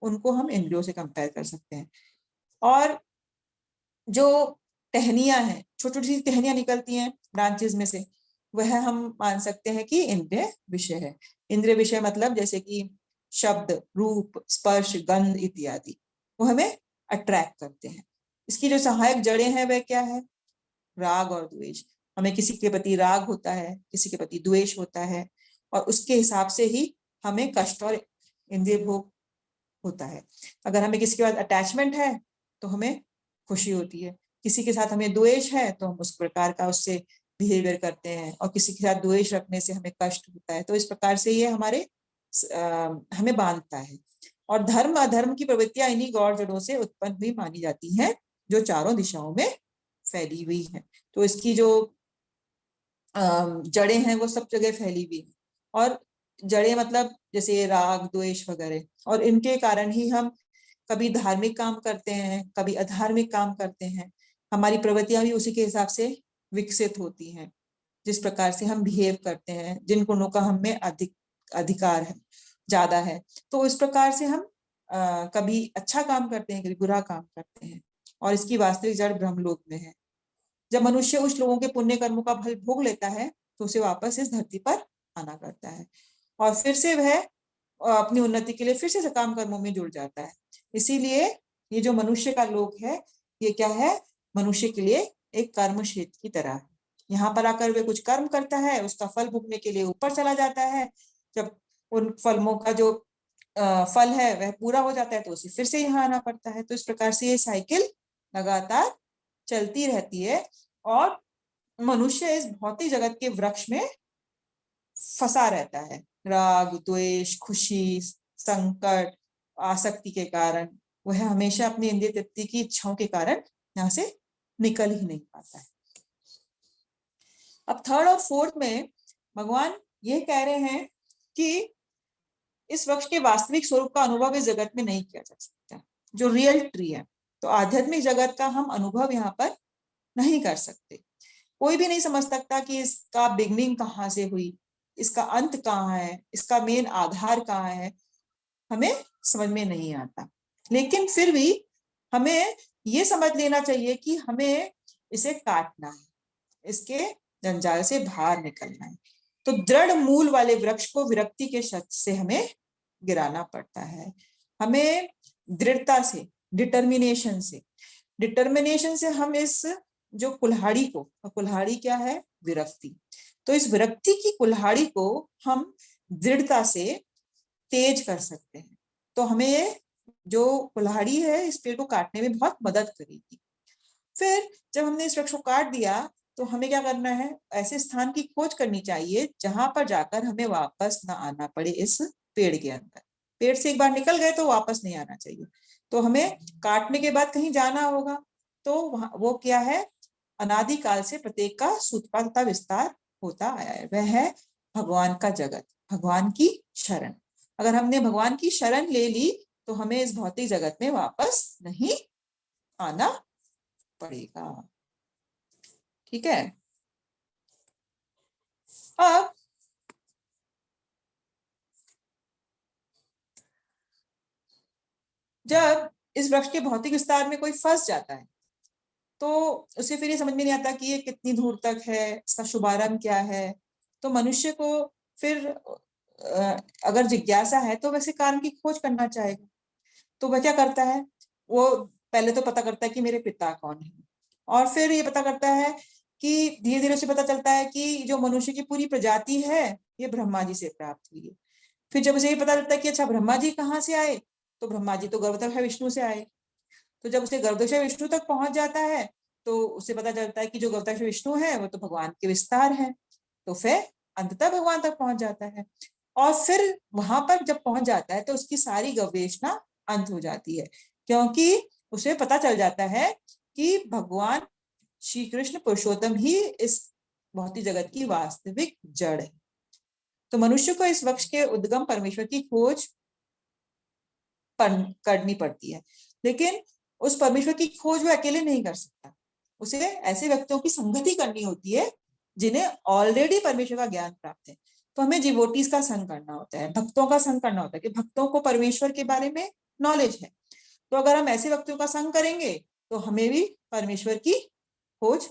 उनको हम इंद्रियों से कंपेयर कर सकते हैं। और जो टहनियां हैं, छोटी छोटी टहनियां निकलती हैं ब्रांचेस में से, वह हम मान सकते हैं कि इंद्रिय विषय है। इंद्रिय विषय मतलब जैसे कि शब्द, रूप, स्पर्श, गंध इत्यादि, वो हमें अट्रैक्ट करते हैं। इसकी जो सहायक जड़ें हैं वह क्या है? राग और द्वेष। हमें किसी के प्रति राग होता है, किसी के प्रति द्वेष होता है, और उसके हिसाब से ही हमें कष्ट और इंद्रिय भोग होता है। अगर हमें किसी के बाद अटैचमेंट है तो हमें खुशी होती है, किसी के साथ हमें द्वेष है तो हम उस प्रकार का उससे बिहेवियर करते हैं, और किसी के साथ द्वेष रखने से हमें कष्ट होता है। तो इस प्रकार से ये हमारे हमें बांधता है। और धर्म अधर्म की प्रवृत्तियां इन्हीं गौर जड़ों से उत्पन्न हुई मानी जाती हैं, जो चारों दिशाओं में फैली हुई है। तो इसकी जो जड़ें हैं वो सब जगह फैली हुई है। और जड़ें मतलब जैसे राग द्वेष वगैरह, और इनके कारण ही हम कभी धार्मिक काम करते हैं, कभी अधार्मिक काम करते हैं। हमारी प्रवृत्तियां भी उसी के हिसाब से विकसित होती हैं, जिस प्रकार से हम बिहेव करते हैं, जिन गुणों का हम में अधिकार है, ज्यादा है। तो इस प्रकार से हम कभी अच्छा काम करते हैं, कभी बुरा काम करते हैं, और इसकी वास्तविक जड़ ब्रह्मलोक में है। जब मनुष्य उस लोगों के पुण्य कर्मों का फल भोग लेता है तो उसे वापस इस धरती पर आना करता है, और फिर से वह अपनी उन्नति के लिए फिर से सकाम कर्मों में जुड़ जाता है। इसीलिए ये जो मनुष्य का लोक है, ये क्या है, मनुष्य के लिए एक कर्म क्षेत्र की तरह है। यहाँ पर आकर वह कुछ कर्म करता है, उसका फल भोगने के लिए ऊपर चला जाता है। जब उन फलों का जो फल है वह पूरा हो जाता है तो उसे फिर से यहाँ आना पड़ता है। तो इस प्रकार से ये साइकिल लगातार चलती रहती है, और मनुष्य इस भौतिक जगत के वृक्ष में फंसा रहता है। राग द्वेष, खुशी, संकट, आसक्ति के कारण वह हमेशा अपनी इंद्रिय तृप्ति की इच्छाओं के कारण यहाँ से निकल ही नहीं पाता है। अब थर्ड और फोर्थ में भगवान ये कह रहे हैं कि इस वृक्ष के वास्तविक स्वरूप का अनुभव इस जगत में नहीं किया जा सकता, जो रियल ट्री है। तो आध्यात्मिक जगत का हम अनुभव यहाँ पर नहीं कर सकते। कोई भी नहीं समझ सकता कि इसका बिगनिंग कहाँ से हुई, इसका अंत कहाँ है, इसका मेन आधार कहाँ है, हमें समझ में नहीं आता। लेकिन फिर भी हमें ये समझ लेना चाहिए कि हमें इसे काटना है, इसके जंजाल से बाहर निकलना है। तो दृढ़ मूल वाले वृक्ष को विरक्ति के शब्द से हमें गिराना पड़ता है। हमें दृढ़ता से, डिटर्मिनेशन से हम इस जो कुल्हाड़ी को, कुल्हाड़ी क्या है, विरक्ति, तो इस विरक्ति की कुल्हाड़ी को हम दृढ़ता से तेज कर सकते हैं। तो हमें ये जो कुल्हाड़ी है इस पेड़ को काटने में बहुत मदद करेगी। फिर जब हमने इस वृक्ष को काट दिया तो हमें क्या करना है, ऐसे स्थान की खोज करनी चाहिए जहां पर जाकर हमें वापस ना आना पड़े इस पेड़ के अंदर। पेड़ से एक बार निकल गए तो वापस नहीं आना चाहिए। तो हमें काटने के बाद कहीं जाना होगा। तो वो क्या है, अनादिकाल से प्रत्येक का सूत्रपात तथा विस्तार होता आया है, वह है भगवान का जगत, भगवान की शरण। अगर हमने भगवान की शरण ले ली तो हमें इस भौतिक जगत में वापस नहीं आना पड़ेगा। ठीक है। अब जब इस वृक्ष के भौतिक विस्तार में कोई फंस जाता है तो उसे फिर ये समझ में नहीं आता कि ये कितनी दूर तक है, इसका शुभारंभ क्या है। तो मनुष्य को फिर अगर जिज्ञासा है तो वैसे कारण की खोज करना चाहेगा। तो वह क्या करता है, वो पहले तो पता करता है कि मेरे पिता कौन है, और फिर ये पता करता है कि धीरे धीरे उसे पता चलता है कि जो मनुष्य की पूरी प्रजाति है ये ब्रह्मा जी से प्राप्त हुई है। फिर जब उसे ये पता चलता है कि अच्छा ब्रह्मा जी कहाँ से आए, तो ब्रह्मा जी तो गर्भतः विष्णु से आए। तो जब उसे गर्भतः विष्णु तक पहुंच जाता है तो उसे पता चलता है कि जो गर्भतः विष्णु है वो तो भगवान के विस्तार है। तो फिर अंततः भगवान तक पहुंच जाता है, और फिर वहां पर जब पहुंच जाता है तो उसकी सारी गवेषणा अंत हो जाती है, क्योंकि उसे पता चल जाता है कि भगवान श्री कृष्ण पुरुषोत्तम ही इस भौतिक जगत की वास्तविक जड़ है। तो मनुष्य को इस वृक्ष के उद्गम परमेश्वर की खोज करनी पड़ती है, लेकिन उस परमेश्वर की खोज वो अकेले नहीं कर सकता। उसे ऐसे व्यक्तियों की संगति करनी होती है जिन्हें ऑलरेडी परमेश्वर का ज्ञान प्राप्त है। तो हमें डिवोटीज का संग करना होता है, भक्तों का संग करना होता है कि भक्तों को परमेश्वर के बारे में नॉलेज है। तो अगर हम ऐसे व्यक्तियों का संग करेंगे तो हमें भी परमेश्वर की खोज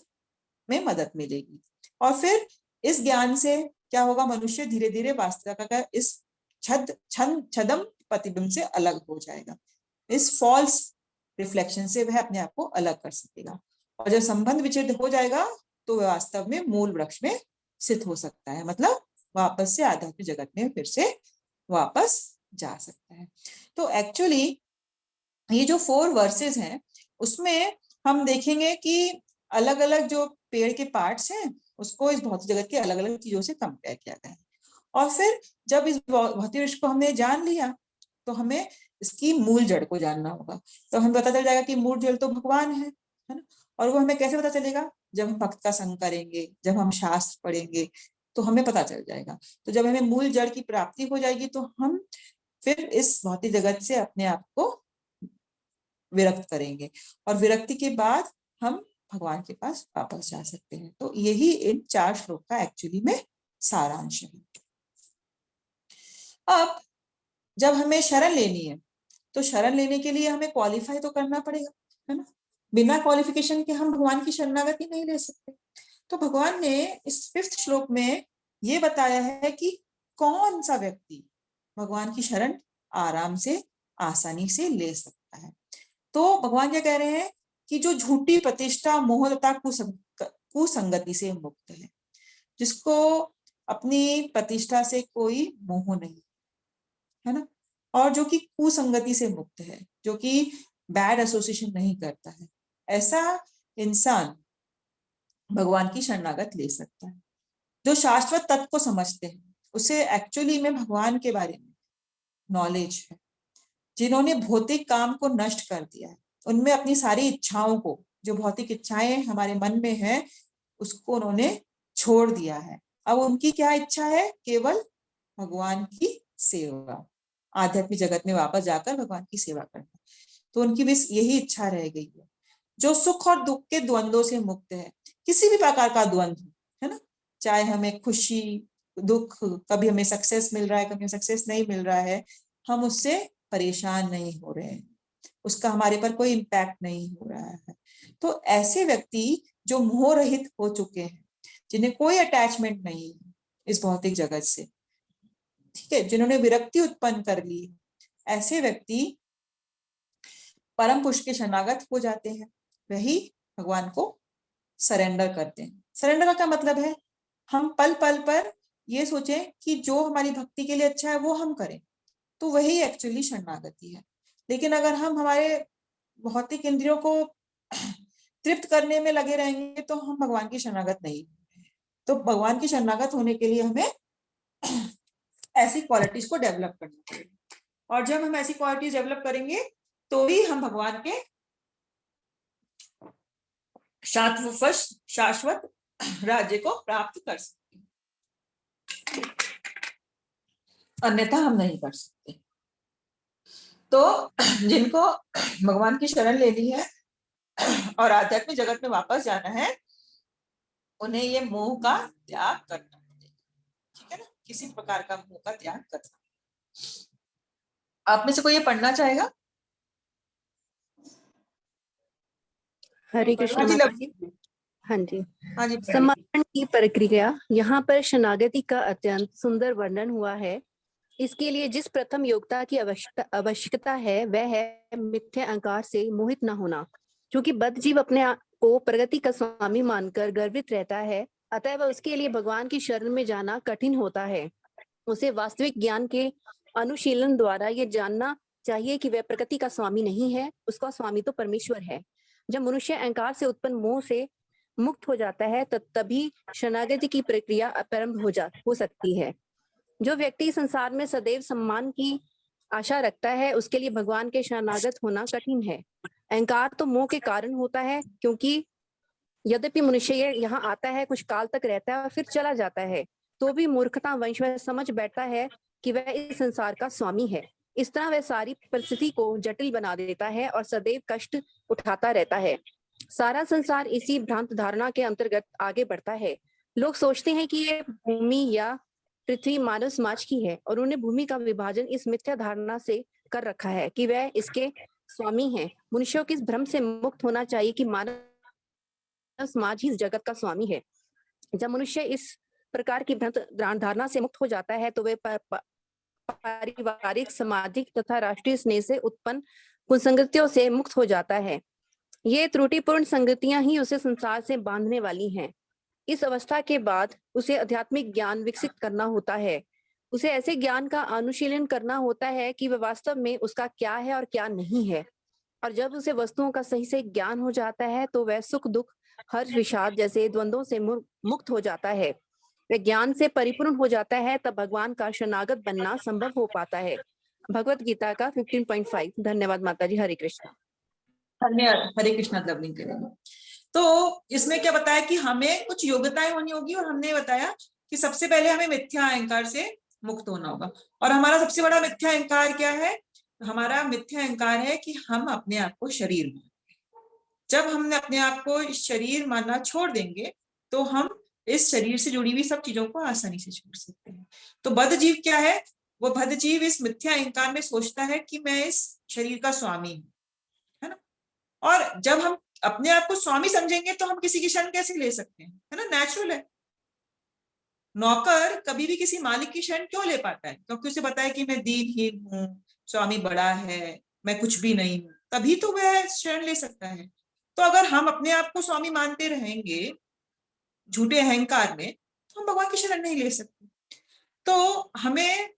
में मदद मिलेगी। और फिर इस ज्ञान से क्या होगा, मनुष्य धीरे धीरे वास्तविकता का इस छदम प्रतिबिंब से अलग हो जाएगा, इस फॉल्स रिफ्लेक्शन से वह अपने आप को अलग कर सकेगा। और जब संबंध विच्छेद हो जाएगा तो वह वास्तव में मूल वृक्ष में स्थित हो सकता है, मतलब वापस से आध्यात्मिक जगत में फिर से वापस जा सकता है। तो एक्चुअली ये जो 4 वर्सेस हैं उसमें हम देखेंगे कि अलग अलग जो पेड़ के पार्ट्स हैं उसको इस भौतिक जगत के अलग अलग चीजों से कंपेयर किया गया है। और फिर जब इस भौतिक विश्व को हमने जान लिया तो हमें इसकी मूल जड़ को जानना होगा। तो हमें पता चल जाएगा कि मूल जड़ तो भगवान है ना। और वो हमें कैसे पता चलेगा? जब हम भक्त का संग करेंगे, जब हम शास्त्र पढ़ेंगे तो हमें पता चल जाएगा। तो जब हमें मूल जड़ की प्राप्ति हो जाएगी तो हम फिर इस भौतिक जगत से अपने आप को विरक्त करेंगे और विरक्ति के बाद हम भगवान के पास वापस जा सकते हैं। तो यही इन 4 श्लोक का एक्चुअली में सारांश है। अब जब हमें शरण लेनी है तो शरण लेने के लिए हमें क्वालिफाई तो करना पड़ेगा, है ना। बिना क्वालिफिकेशन के हम भगवान की शरणागति नहीं ले सकते। तो भगवान ने इस 5th श्लोक में ये बताया है कि कौन सा व्यक्ति भगवान की शरण आराम से आसानी से ले सकता है। तो भगवान क्या कह रहे हैं कि जो झूठी प्रतिष्ठा, मोह तथा कुसंगति से मुक्त है, जिसको अपनी प्रतिष्ठा से कोई मोह नहीं, है ना, और जो कि कुसंगति से मुक्त है, जो कि बैड एसोसिएशन नहीं करता है, ऐसा इंसान भगवान की शरणागत ले सकता है। जो शाश्वत तत्व को समझते हैं, उसे एक्चुअली में भगवान के बारे में नॉलेज है, जिन्होंने भौतिक काम को नष्ट कर दिया है, उनमें अपनी सारी इच्छाओं को, जो भौतिक इच्छाएं हमारे मन में है, उसको उन्होंने छोड़ दिया है। अब उनकी क्या इच्छा है? केवल भगवान की सेवा, आध्यात्मिक जगत में वापस जाकर भगवान की सेवा करना। तो उनकी बस यही इच्छा रह गई है। जो सुख और दुख के द्वंद्वों से मुक्त है, किसी भी प्रकार का द्वंद्व, है ना, चाहे हमें खुशी दुख, कभी हमें सक्सेस मिल रहा है, कभी सक्सेस नहीं मिल रहा है, हम उससे परेशान नहीं हो रहे हैं, उसका हमारे पर कोई इम्पैक्ट नहीं हो रहा है। तो ऐसे व्यक्ति जो मोह रहित हो चुके हैं, जिन्हें कोई अटैचमेंट नहीं है इस भौतिक जगत से, ठीक है, जिन्होंने विरक्ति उत्पन्न कर ली, ऐसे व्यक्ति परम पुरुष के शरणागत हो जाते हैं। वही भगवान को सरेंडर करते हैं। सरेंडर का क्या मतलब है? हम पल पल पर ये सोचें कि जो हमारी भक्ति के लिए अच्छा है वो हम करें, तो वही एक्चुअली शरणागति है। लेकिन अगर हम हमारे भौतिक इंद्रियों को तृप्त करने में लगे रहेंगे तो हम भगवान की शरणागत नहीं। तो भगवान की शरणागत होने के लिए हमें ऐसी क्वालिटीज को डेवलप करना पड़ेगा, और जब हम ऐसी क्वालिटीज डेवलप करेंगे तो ही हम भगवान के शाश्वत राज्य को प्राप्त कर सकते हैं, अन्यथा हम नहीं कर सकते। तो जिनको भगवान की शरण लेनी है और आध्यात्मिक जगत में वापस जाना है, उन्हें ये मोह का त्याग करना पड़ेगा, ठीक है ना, किसी प्रकार का मोह का त्याग करना। आप में से कोई ये पढ़ना चाहेगा? हरे कृष्ण हाँ जी, माता जी। हाँ जी। हाँ जी, समर्पण की प्रक्रिया, यहाँ पर शरणागति का अत्यंत सुंदर वर्णन हुआ है। इसके लिए जिस प्रथम योग्यता की आवश्यकता है वह है मिथ्या अहंकार से मोहित न होना। क्योंकि बद्ध जीव अपने आप को प्रगति का स्वामी मानकर गर्वित रहता है, अतः उसके लिए भगवान की शरण में जाना कठिन होता है। उसे वास्तविक ज्ञान के अनुशीलन द्वारा ये जानना चाहिए कि वह प्रकृति का स्वामी नहीं है, उसका स्वामी तो परमेश्वर है। जब मनुष्य अहंकार से उत्पन्न मोह से मुक्त हो जाता है तभी शरणागति की प्रक्रिया प्रारंभ हो सकती है। जो व्यक्ति संसार में सदैव सम्मान की आशा रखता है, उसके लिए भगवान के शरणागत होना कठिन है। अहंकार तो मोह के कारण होता है, क्योंकि यद्यपि मनुष्य यहाँ आता है, कुछ काल तक रहता है और फिर चला जाता है, तो भी मूर्खता वंश वह समझ बैठता है कि वह इस संसार का स्वामी है। इस तरह वह सारी परिस्थिति को जटिल बना देता है और सदैव कष्ट उठाता रहता है। सारा संसार इसी भ्रांत धारणा के अंतर्गत आगे बढ़ता है। लोग सोचते हैं कि ये भूमि या पृथ्वी मानव समाज की है और उन्हें भूमि का विभाजन इस मिथ्या धारणा से कर रखा है कि वह इसके स्वामी हैं। मनुष्यों के इस भ्रम से मुक्त होना चाहिए कि मानव समाज ही इस जगत का स्वामी है। जब मनुष्य इस प्रकार की भ्रांत धारणा से मुक्त हो जाता है तो वह पारिवारिक, सामाजिक तथा राष्ट्रीय स्नेह से उत्पन्न कुसंगतियों से मुक्त हो जाता है। ये त्रुटिपूर्ण संगतियां ही उसे संसार से बांधने वाली हैं। इस अवस्था के बाद उसे आध्यात्मिक ज्ञान विकसित करना होता है। उसे ऐसे ज्ञान का अनुशीलन करना होता है कि वह वास्तव में उसका क्या है और क्या नहीं है। और जब उसे वस्तुओं का सही से ज्ञान हो जाता है तो वह सुख दुख, हर्ष विषाद जैसे द्वंद्वों से मुक्त हो जाता है। वह ज्ञान से परिपूर्ण हो जाता है, तब भगवान का शरणागत बनना संभव हो पाता है। भगवत गीता का 15.5। धन्यवाद माता जी। हरे कृष्णा। धन्यवाद। हरे कृष्णा लवली करेंगे। तो इसमें क्या बताया कि हमें कुछ योग्यताएं होनी होगी, और हमने बताया कि सबसे पहले हमें मिथ्या अहंकार से मुक्त होना होगा। और हमारा सबसे बड़ा मिथ्या अहंकार क्या है? हमारा मिथ्या अहंकार है कि हम अपने आप को शरीर मानते हैं। जब हमने अपने आप को शरीर मानना छोड़ देंगे तो हम इस शरीर से जुड़ी हुई सब चीजों को आसानी से छोड़ सकते हैं। तो बद्ध जीव क्या है? वो बद्ध जीव इस मिथ्या अहंकार में सोचता है कि मैं इस शरीर का स्वामी हूं, है ना। और जब हम अपने आप को स्वामी समझेंगे तो हम किसी की शरण कैसे ले सकते हैं, है ना, नेचुरल है। नौकर कभी भी किसी मालिक की शरण क्यों ले पाता है? क्योंकि उसे पता है कि मैं दीनहीन हूँ, स्वामी बड़ा है, मैं कुछ भी नहीं हूँ, तभी तो वह शरण ले सकता है। तो अगर हम अपने आप को स्वामी मानते रहेंगे झूठे अहंकार में, तो हम भगवान की शरण नहीं ले सकते। तो हमें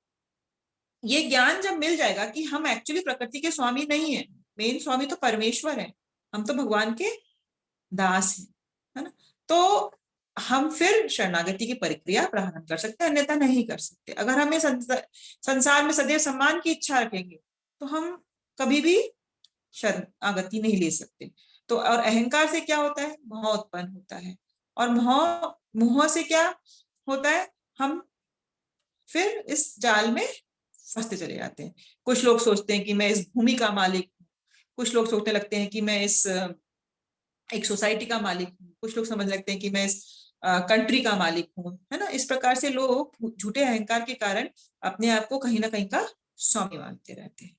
ये ज्ञान जब मिल जाएगा कि हम एक्चुअली प्रकृति के स्वामी नहीं है, मेन स्वामी तो परमेश्वर है, हम तो भगवान के दास हैं, है ना। तो हम फिर शरणागति की प्रक्रिया प्रारंभ कर सकते हैं, अन्यथा नहीं कर सकते। अगर हमें संसार में सदैव सम्मान की इच्छा रखेंगे तो हम कभी भी शरणागति नहीं ले सकते। तो और अहंकार से क्या होता है? मोह उत्पन्न होता है, और मोह से क्या होता है? हम फिर इस जाल में फंसते चले जाते हैं। कुछ लोग सोचते हैं कि मैं इस भूमि का मालिक हूँ, कुछ लोग सोचने लगते हैं कि मैं इस एक सोसाइटी का मालिक हूँ, कुछ लोग समझ लगते हैं कि मैं इस कंट्री का मालिक हूँ, है ना। इस प्रकार से लोग झूठे अहंकार के कारण अपने आप को कहीं ना कहीं का स्वामी मानते रहते हैं।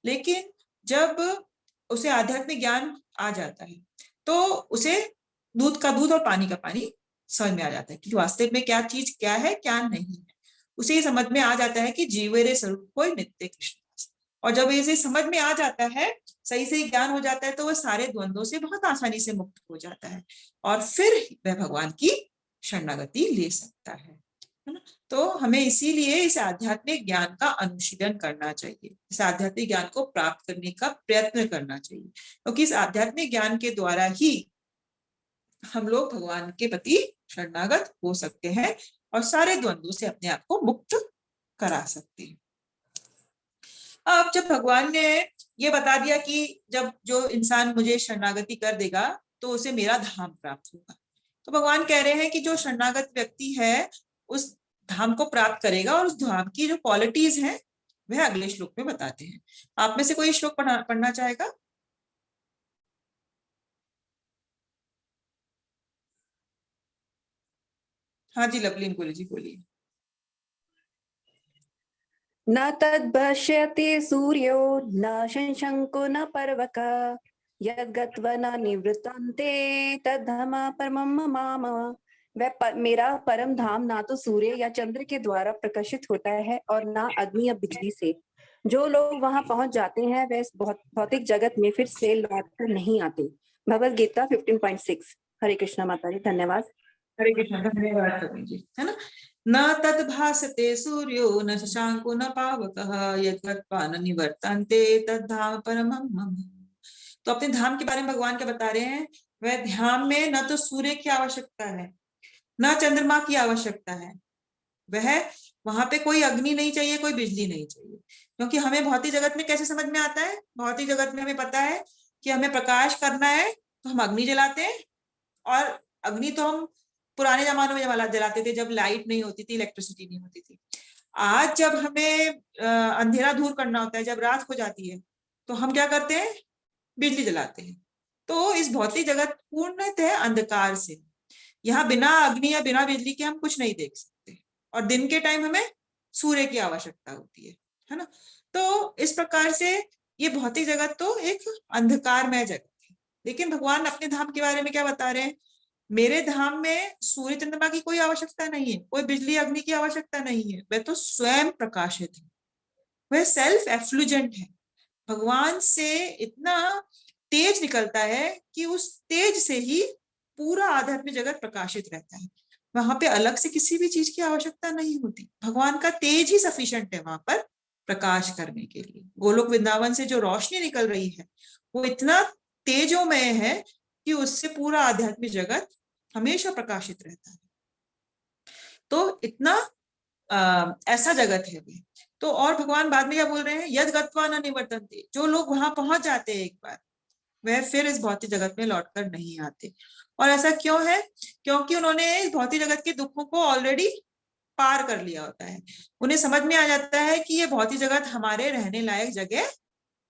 लेकिन जब उसे आध्यात्मिक ज्ञान आ जाता है तो उसे दूध का दूध और पानी का पानी समझ में आ जाता है कि वास्तव में क्या चीज क्या है, क्या नहीं है। उसे ये समझ में आ जाता है कि जीवेरे स्वरूप कोई नित्य कृष्ण। और जब इसे समझ में आ जाता है, सही सही ज्ञान हो जाता है, तो वह सारे द्वंद्वों से बहुत आसानी से मुक्त हो जाता है, और फिर वह भगवान की शरणागति ले सकता है ना। तो हमें इसीलिए इस आध्यात्मिक ज्ञान का अनुशीलन करना चाहिए, इस आध्यात्मिक ज्ञान को प्राप्त करने का प्रयत्न करना चाहिए, क्योंकि इस आध्यात्मिक ज्ञान के द्वारा ही हम लोग भगवान के प्रति शरणागत हो सकते हैं और सारे द्वंद्वों से अपने आप को मुक्त करा सकते हैं। अब जब भगवान ने ये बता दिया कि जब जो इंसान मुझे शरणागति कर देगा तो उसे मेरा धाम प्राप्त होगा, तो भगवान कह रहे हैं कि जो शरणागत व्यक्ति है उस धाम को प्राप्त करेगा, और उस धाम की जो क्वालिटीज हैं वह अगले श्लोक में बताते हैं। आप में से कोई श्लोक पढ़ना चाहेगा? हाँ जी, लवलीन बोलिए जी, बोलिए। न तद्भष्यते सूर्यो न शशंको न पर्वकः यद्गत्वा न निवृत्तान्ते तद्धम परमं मम। मेरा परम धाम ना तो सूर्य या चंद्र के द्वारा प्रकाशित होता है और ना अग्नि या बिजली से। जो लोग वहां पहुंच जाते हैं वे भौतिक जगत में फिर से लौट कर नहीं आते। भगवद गीता 15.6। हरे कृष्णा माता जी। धन्यवाद। हरे कृष्ण। धन्यवाद कवि जी, है ना। न तद्भासते सूर्यो न शशांको न पावकः यद्गत्वा न निवर्तन्ते तद्धाम परमं मम। तो अपने धाम के बारे में भगवान क्या बता रहे हैं? वह धाम में न तो सूर्य की आवश्यकता है, न चंद्रमा की आवश्यकता है, वह वहां पे कोई अग्नि नहीं चाहिए, कोई बिजली नहीं चाहिए। क्योंकि हमें भौतिक जगत में कैसे समझ में आता है? भौतिक जगत में हमें पता है कि हमें प्रकाश करना है तो हम अग्नि जलाते हैं, और अग्नि तो हम पुराने जमानों में जलाते थे जब लाइट नहीं होती थी, इलेक्ट्रिसिटी नहीं होती थी। आज जब हमें अंधेरा दूर करना होता है, जब रात हो जाती है, तो हम क्या करते हैं? बिजली जलाते हैं। तो इस भौतिक जगत पूर्णतः अंधकार से, यहाँ बिना अग्नि या बिना बिजली के हम कुछ नहीं देख सकते, और दिन के टाइम हमें सूर्य की आवश्यकता होती है ना। तो इस प्रकार से ये भौतिक जगत तो एक अंधकारमय जगत है। लेकिन भगवान अपने धाम के बारे में क्या बता रहे हैं? मेरे धाम में सूर्य चंद्रमा की कोई आवश्यकता नहीं है, कोई बिजली अग्नि की आवश्यकता नहीं है, वह तो स्वयं प्रकाशित है, वह सेल्फ एफ्लुजेंट है। भगवान से इतना तेज निकलता है कि उस तेज से ही पूरा आध्यात्मिक जगत प्रकाशित रहता है। वहां पे अलग से किसी भी चीज की आवश्यकता नहीं होती, भगवान का तेज ही सफिशिएंट है वहां पर प्रकाश करने के लिए। गोलोक वृंदावन से जो रोशनी निकल रही है वो इतना तेजोमय है कि उससे पूरा आध्यात्मिक जगत हमेशा प्रकाशित रहता है। तो इतना ऐसा जगत है वे। तो और भगवान बाद में क्या बोल रहे हैं, यद गत्वा न निवर्तन्ते, जो लोग वहां पहुंच जाते हैं एक बार, वह फिर इस भौतिक जगत में लौटकर नहीं आते। और ऐसा क्यों है, क्योंकि उन्होंने इस भौतिक जगत के दुखों को ऑलरेडी पार कर लिया होता है। उन्हें समझ में आ जाता है कि ये भौतिक जगत हमारे रहने लायक जगह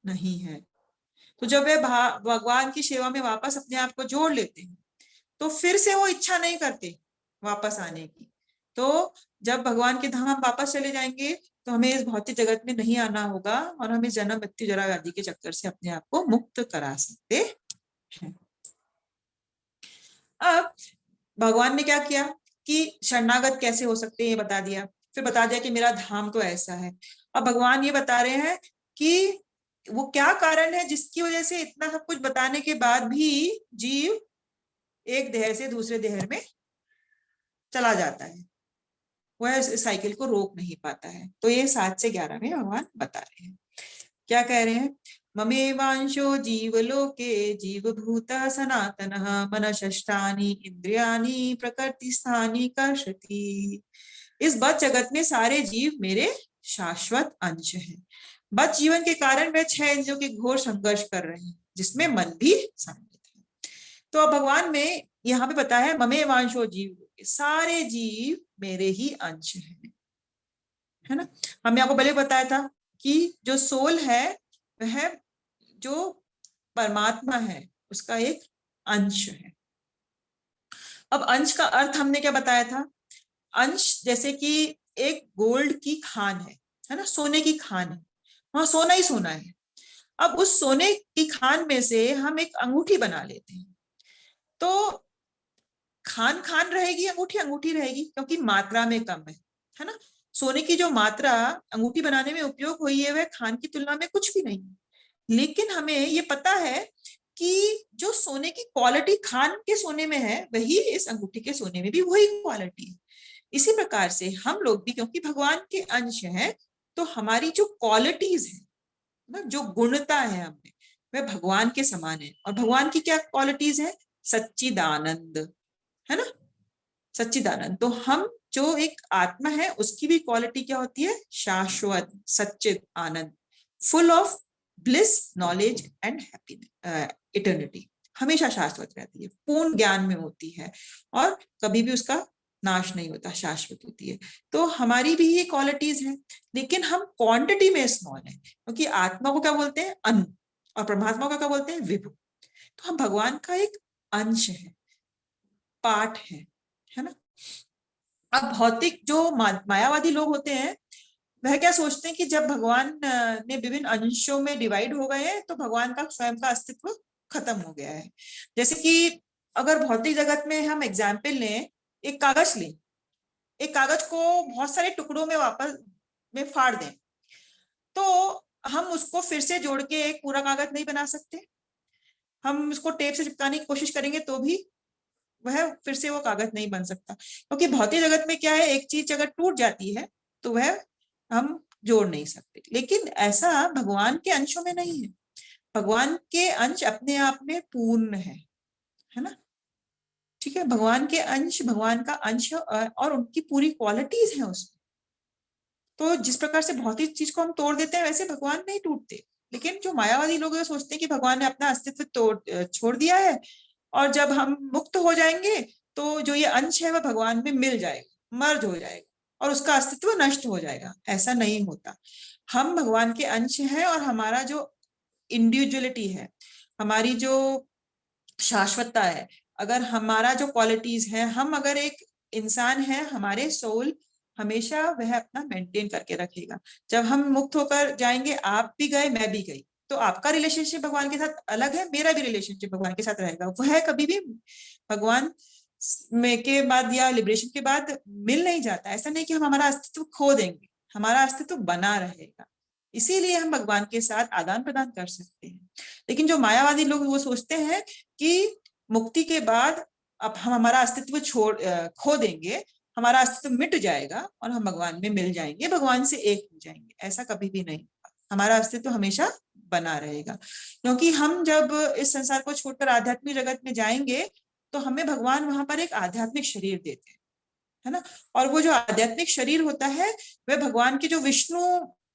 नहीं है। तो जब वे भगवान की सेवा में वापस अपने आप को जोड़ लेते हैं, तो फिर से वो इच्छा नहीं करते वापस आने की। तो जब भगवान के धाम हम वापस चले जाएंगे, तो हमें इस भौतिक जगत में नहीं आना होगा और हम इस जन्म मृत्यु जरा व्याधि के चक्कर से अपने आप को मुक्त करा सकते हैं। अब भगवान ने क्या किया कि शरणागत कैसे हो सकते हैं ये बता दिया, फिर बता दिया कि मेरा धाम तो ऐसा है। अब भगवान ये बता रहे हैं कि वो क्या कारण है जिसकी वजह से इतना सब कुछ बताने के बाद भी जीव एक देह से दूसरे देह में चला जाता है, वह इस साइकिल को रोक नहीं पाता है। तो ये 7 से 11 में भगवान बता रहे हैं। क्या कह रहे हैं, ममेवांशो जीवलोके जीवभूतः सनातनः मनश्ष्ठानि इंद्रियाणि प्रकृतिस्थानि कर्षति। इस बद्ध जगत में सारे जीव मेरे शाश्वत अंश हैं। बद्ध जीवन के कारण वे 6 इंद्रियों के घोर संघर्ष कर रहे हैं, जिसमें मन भी सम्मिलित है। तो अब भगवान में यहाँ पे बताया है, ममेवांशो जीव, सारे जीव मेरे ही अंश हैं, है ना। हमने आपको पहले बताया था कि जो सोल है वह जो परमात्मा है उसका एक अंश है। अब अंश का अर्थ हमने क्या बताया था, अंश जैसे कि एक गोल्ड की खान है ना, सोने की खान है, वहां सोना ही सोना है। अब उस सोने की खान में से हम एक अंगूठी बना लेते हैं, तो खान खान रहेगी, अंगूठी अंगूठी रहेगी, क्योंकि मात्रा में कम है ना। सोने की जो मात्रा अंगूठी बनाने में उपयोग हुई है वह खान की तुलना में कुछ भी नहीं। लेकिन हमें ये पता है कि जो सोने की क्वालिटी खान के सोने में है, वही इस अंगूठी के सोने में भी वही क्वालिटी है। इसी प्रकार से हम लोग भी क्योंकि भगवान के अंश हैं, तो हमारी जो क्वालिटीज है ना, जो गुणता है हमें, वह भगवान के समान है। और भगवान की क्या क्वालिटीज है, सच्चिदानंद, है ना, सच्चिदानंद। तो हम जो एक आत्मा है उसकी भी क्वालिटी क्या होती है, शाश्वत सच्चिद आनंद, full of bliss knowledge and happiness, eternity, हमेशा शाश्वत रहती है, पूर्ण ज्ञान में होती है और कभी भी उसका नाश नहीं होता, शाश्वत होती है। तो हमारी भी ये क्वालिटीज हैं, लेकिन हम क्वांटिटी में स्मॉल है, क्योंकि आत्मा को क्या बोलते हैं, अनु, और परमात्मा को क्या बोलते हैं, विभु। तो हम भगवान का एक अंश है, पार्ट है ना। अब भौतिक जो मायावादी लोग होते हैं, वह क्या सोचते हैं कि जब भगवान ने विभिन्न अंशों में डिवाइड हो गए हैं, तो भगवान का स्वयं का अस्तित्व खत्म हो गया है। जैसे कि अगर भौतिक जगत में हम एग्जाम्पल लें, एक कागज लें, एक कागज को बहुत सारे टुकड़ों में वापस में फाड़ दें, तो हम उसको फिर से जोड़ के एक पूरा कागज नहीं बना सकते। हम उसको टेप से चिपकाने की कोशिश करेंगे तो भी वह फिर से वो कागज नहीं बन सकता, क्योंकि भौतिक जगत में क्या है, एक चीज अगर टूट जाती है तो वह हम जोड़ नहीं सकते। लेकिन ऐसा भगवान के अंशों में नहीं है। भगवान के अंश अपने आप में पूर्ण है ना, ठीक है। भगवान के अंश, भगवान का अंश और उनकी पूरी क्वालिटीज हैं उसमें। तो जिस प्रकार से भौतिक चीज को हम तोड़ देते हैं, वैसे भगवान नहीं टूटते। लेकिन जो मायावादी लोग ये सोचते हैं कि भगवान ने अपना अस्तित्व छोड़ दिया है, और जब हम मुक्त हो जाएंगे तो जो ये अंश है वह भगवान में मिल जाएगा, मर्ज हो जाएगा और उसका अस्तित्व नष्ट हो जाएगा। ऐसा नहीं होता। हम भगवान के अंश हैं और हमारा जो इंडिविजुअलिटी है, हमारी जो शाश्वतता है, अगर हमारा जो क्वालिटीज है, हम अगर एक इंसान है, हमारे सोल हमेशा वह अपना मेंटेन करके रखेगा। जब हम मुक्त होकर जाएंगे, आप भी गए मैं भी गई, तो आपका रिलेशनशिप भगवान के साथ अलग है, मेरा भी रिलेशनशिप भगवान के साथ रहेगा। वह कभी भी भगवान में के बाद या लिबरेशन के बाद मिल नहीं जाता। ऐसा नहीं कि हम हमारा अस्तित्व खो देंगे, हमारा अस्तित्व बना रहेगा। इसीलिए हम भगवान के साथ आदान प्रदान कर सकते हैं। लेकिन जो मायावादी लोग वो सोचते हैं कि मुक्ति के बाद अब हम हमारा अस्तित्व खो देंगे, हमारा अस्तित्व मिट जाएगा और हम भगवान में मिल जाएंगे, भगवान से एक हो जाएंगे। ऐसा कभी भी नहीं। हमारा अस्तित्व हमेशा बना रहेगा, क्योंकि हम जब इस संसार को छोड़कर आध्यात्मिक जगत में जाएंगे, तो हमें भगवान वहां पर एक आध्यात्मिक शरीर देते हैं। है ना। और वो जो आध्यात्मिक शरीर होता है वह भगवान के जो विष्णु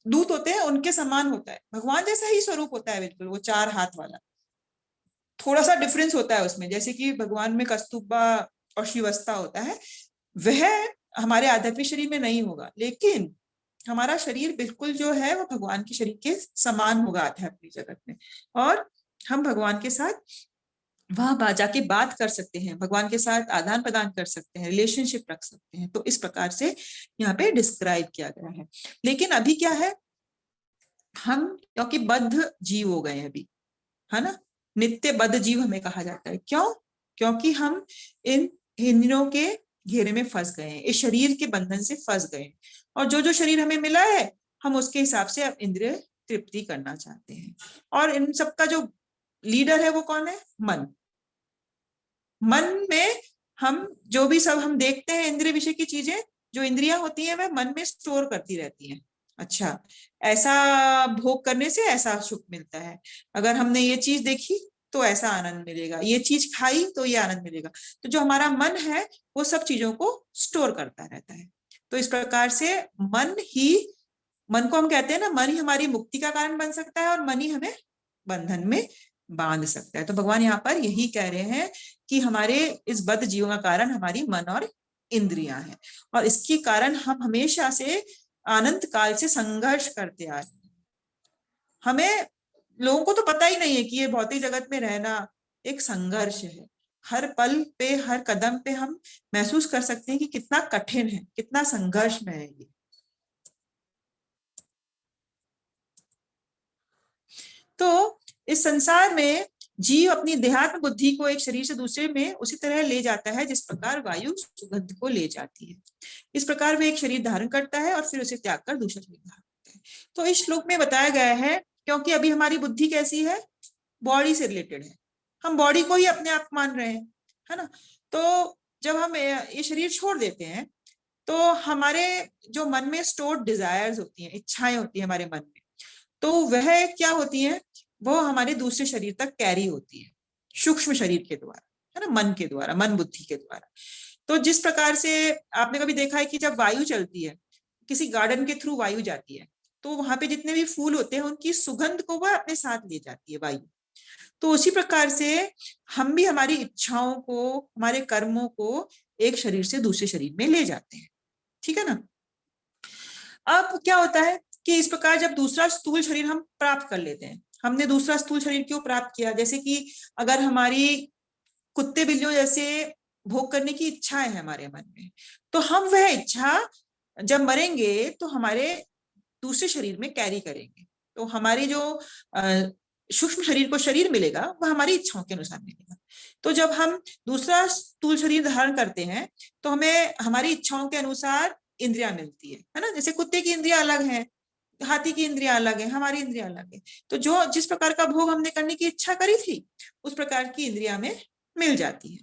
दूत होते हैं उनके समान होता है, भगवान जैसा ही स्वरूप होता है बिल्कुल, वो 4 हाथ वाला। थोड़ा सा डिफरेंस होता है उसमें, जैसे कि भगवान में कस्तूरबा और श्रीवत्सा होता है, वह हमारे आध्यात्मिक शरीर में नहीं होगा, लेकिन हमारा शरीर बिल्कुल जो है वो भगवान के शरीर के समान होगा आध्यात्मिक जगत में, और हम भगवान के साथ वहां जाके बात कर सकते हैं, भगवान के साथ आदान प्रदान कर सकते हैं, रिलेशनशिप रख सकते हैं। तो इस प्रकार से यहाँ पे डिस्क्राइब किया गया है। लेकिन अभी क्या है, हम क्योंकि बद्ध जीव हो गए हैं अभी, है ना, नित्य बद्ध जीव हमें कहा जाता है। क्यों? क्योंकि हम इन इंद्रियों के घेरे में फंस गए हैं, इस शरीर के बंधन से फंस गए हैं, और जो जो शरीर हमें मिला है हम उसके हिसाब से अब इंद्रिय तृप्ति करना चाहते हैं। और इन सबका जो लीडर है वो कौन है? मन। मन में हम जो भी सब हम देखते हैं इंद्रिय विषय की चीजें, जो इंद्रियां होती हैं वह मन में स्टोर करती रहती हैं। अच्छा, ऐसा भोग करने से ऐसा सुख मिलता है, अगर हमने ये चीज देखी तो ऐसा आनंद मिलेगा, ये चीज खाई तो ये आनंद मिलेगा। तो जो हमारा मन है वो सब चीजों को स्टोर करता रहता है। तो इस प्रकार से मन को हम कहते हैं ना, मन ही हमारी मुक्ति का कारण बन सकता है और मन ही हमें बंधन में बांध सकता है। तो भगवान यहाँ पर यही कह रहे हैं कि हमारे इस बद्ध जीवों का कारण हमारी मन और इंद्रियां हैं, और इसके कारण हम हमेशा से अनंत काल से संघर्ष करते आ रहे हैं। हमें लोगों को तो पता ही नहीं है कि ये भौतिक जगत में रहना एक संघर्ष है। हर पल पे, हर कदम पे हम महसूस कर सकते हैं कि कितना कठिन है, कितना संघर्ष में है ये। तो इस संसार में जीव अपनी देहात्म बुद्धि को एक शरीर से दूसरे में उसी तरह ले जाता है जिस प्रकार वायु सुगंध को ले जाती है। इस प्रकार वह एक शरीर धारण करता है और फिर उसे त्याग कर दूसरा शरीर धारण करता है। तो इस श्लोक में बताया गया है, क्योंकि अभी हमारी बुद्धि कैसी है? बॉडी से रिलेटेड है, हम बॉडी को ही अपने आप मान रहे हैं, है ना। तो जब हम ये शरीर छोड़ देते हैं तो हमारे जो मन में स्टोर्ड डिजायर्स होती हैं, इच्छाएं होती हैं हमारे मन में, तो वह क्या होती है, वो हमारे दूसरे शरीर तक कैरी होती है सूक्ष्म शरीर के द्वारा, है ना, मन के द्वारा, मन बुद्धि के द्वारा। तो जिस प्रकार से आपने कभी देखा है कि जब वायु चलती है, किसी गार्डन के थ्रू वायु जाती है, तो वहां पे जितने भी फूल होते हैं उनकी सुगंध को वह अपने साथ ले जाती है वायु। तो उसी प्रकार से हम भी हमारी इच्छाओं को, हमारे कर्मों को एक शरीर से दूसरे शरीर में ले जाते हैं, ठीक है ना। अब क्या होता है कि इस प्रकार जब दूसरा स्थूल शरीर हम प्राप्त कर लेते हैं, हमने दूसरा स्थूल शरीर क्यों प्राप्त किया? जैसे कि अगर हमारी कुत्ते बिल्लियों जैसे भोग करने की इच्छाएं है हमारे मन में, तो हम वह इच्छा जब मरेंगे तो हमारे दूसरे शरीर में कैरी करेंगे। तो हमारे जो सूक्ष्म शरीर को शरीर मिलेगा वह हमारी इच्छाओं के अनुसार मिलेगा। तो जब हम दूसरा स्थूल शरीर धारण करते हैं तो हमें हमारी इच्छाओं के अनुसार इंद्रियां मिलती है ना। जैसे कुत्ते की इंद्रियां अलग है, हाथी की इंद्रियां अलग है, हमारी इंद्रियां अलग है। तो जो जिस प्रकार का भोग हमने करने की इच्छा करी थी उस प्रकार की इंद्रियां में मिल जाती है,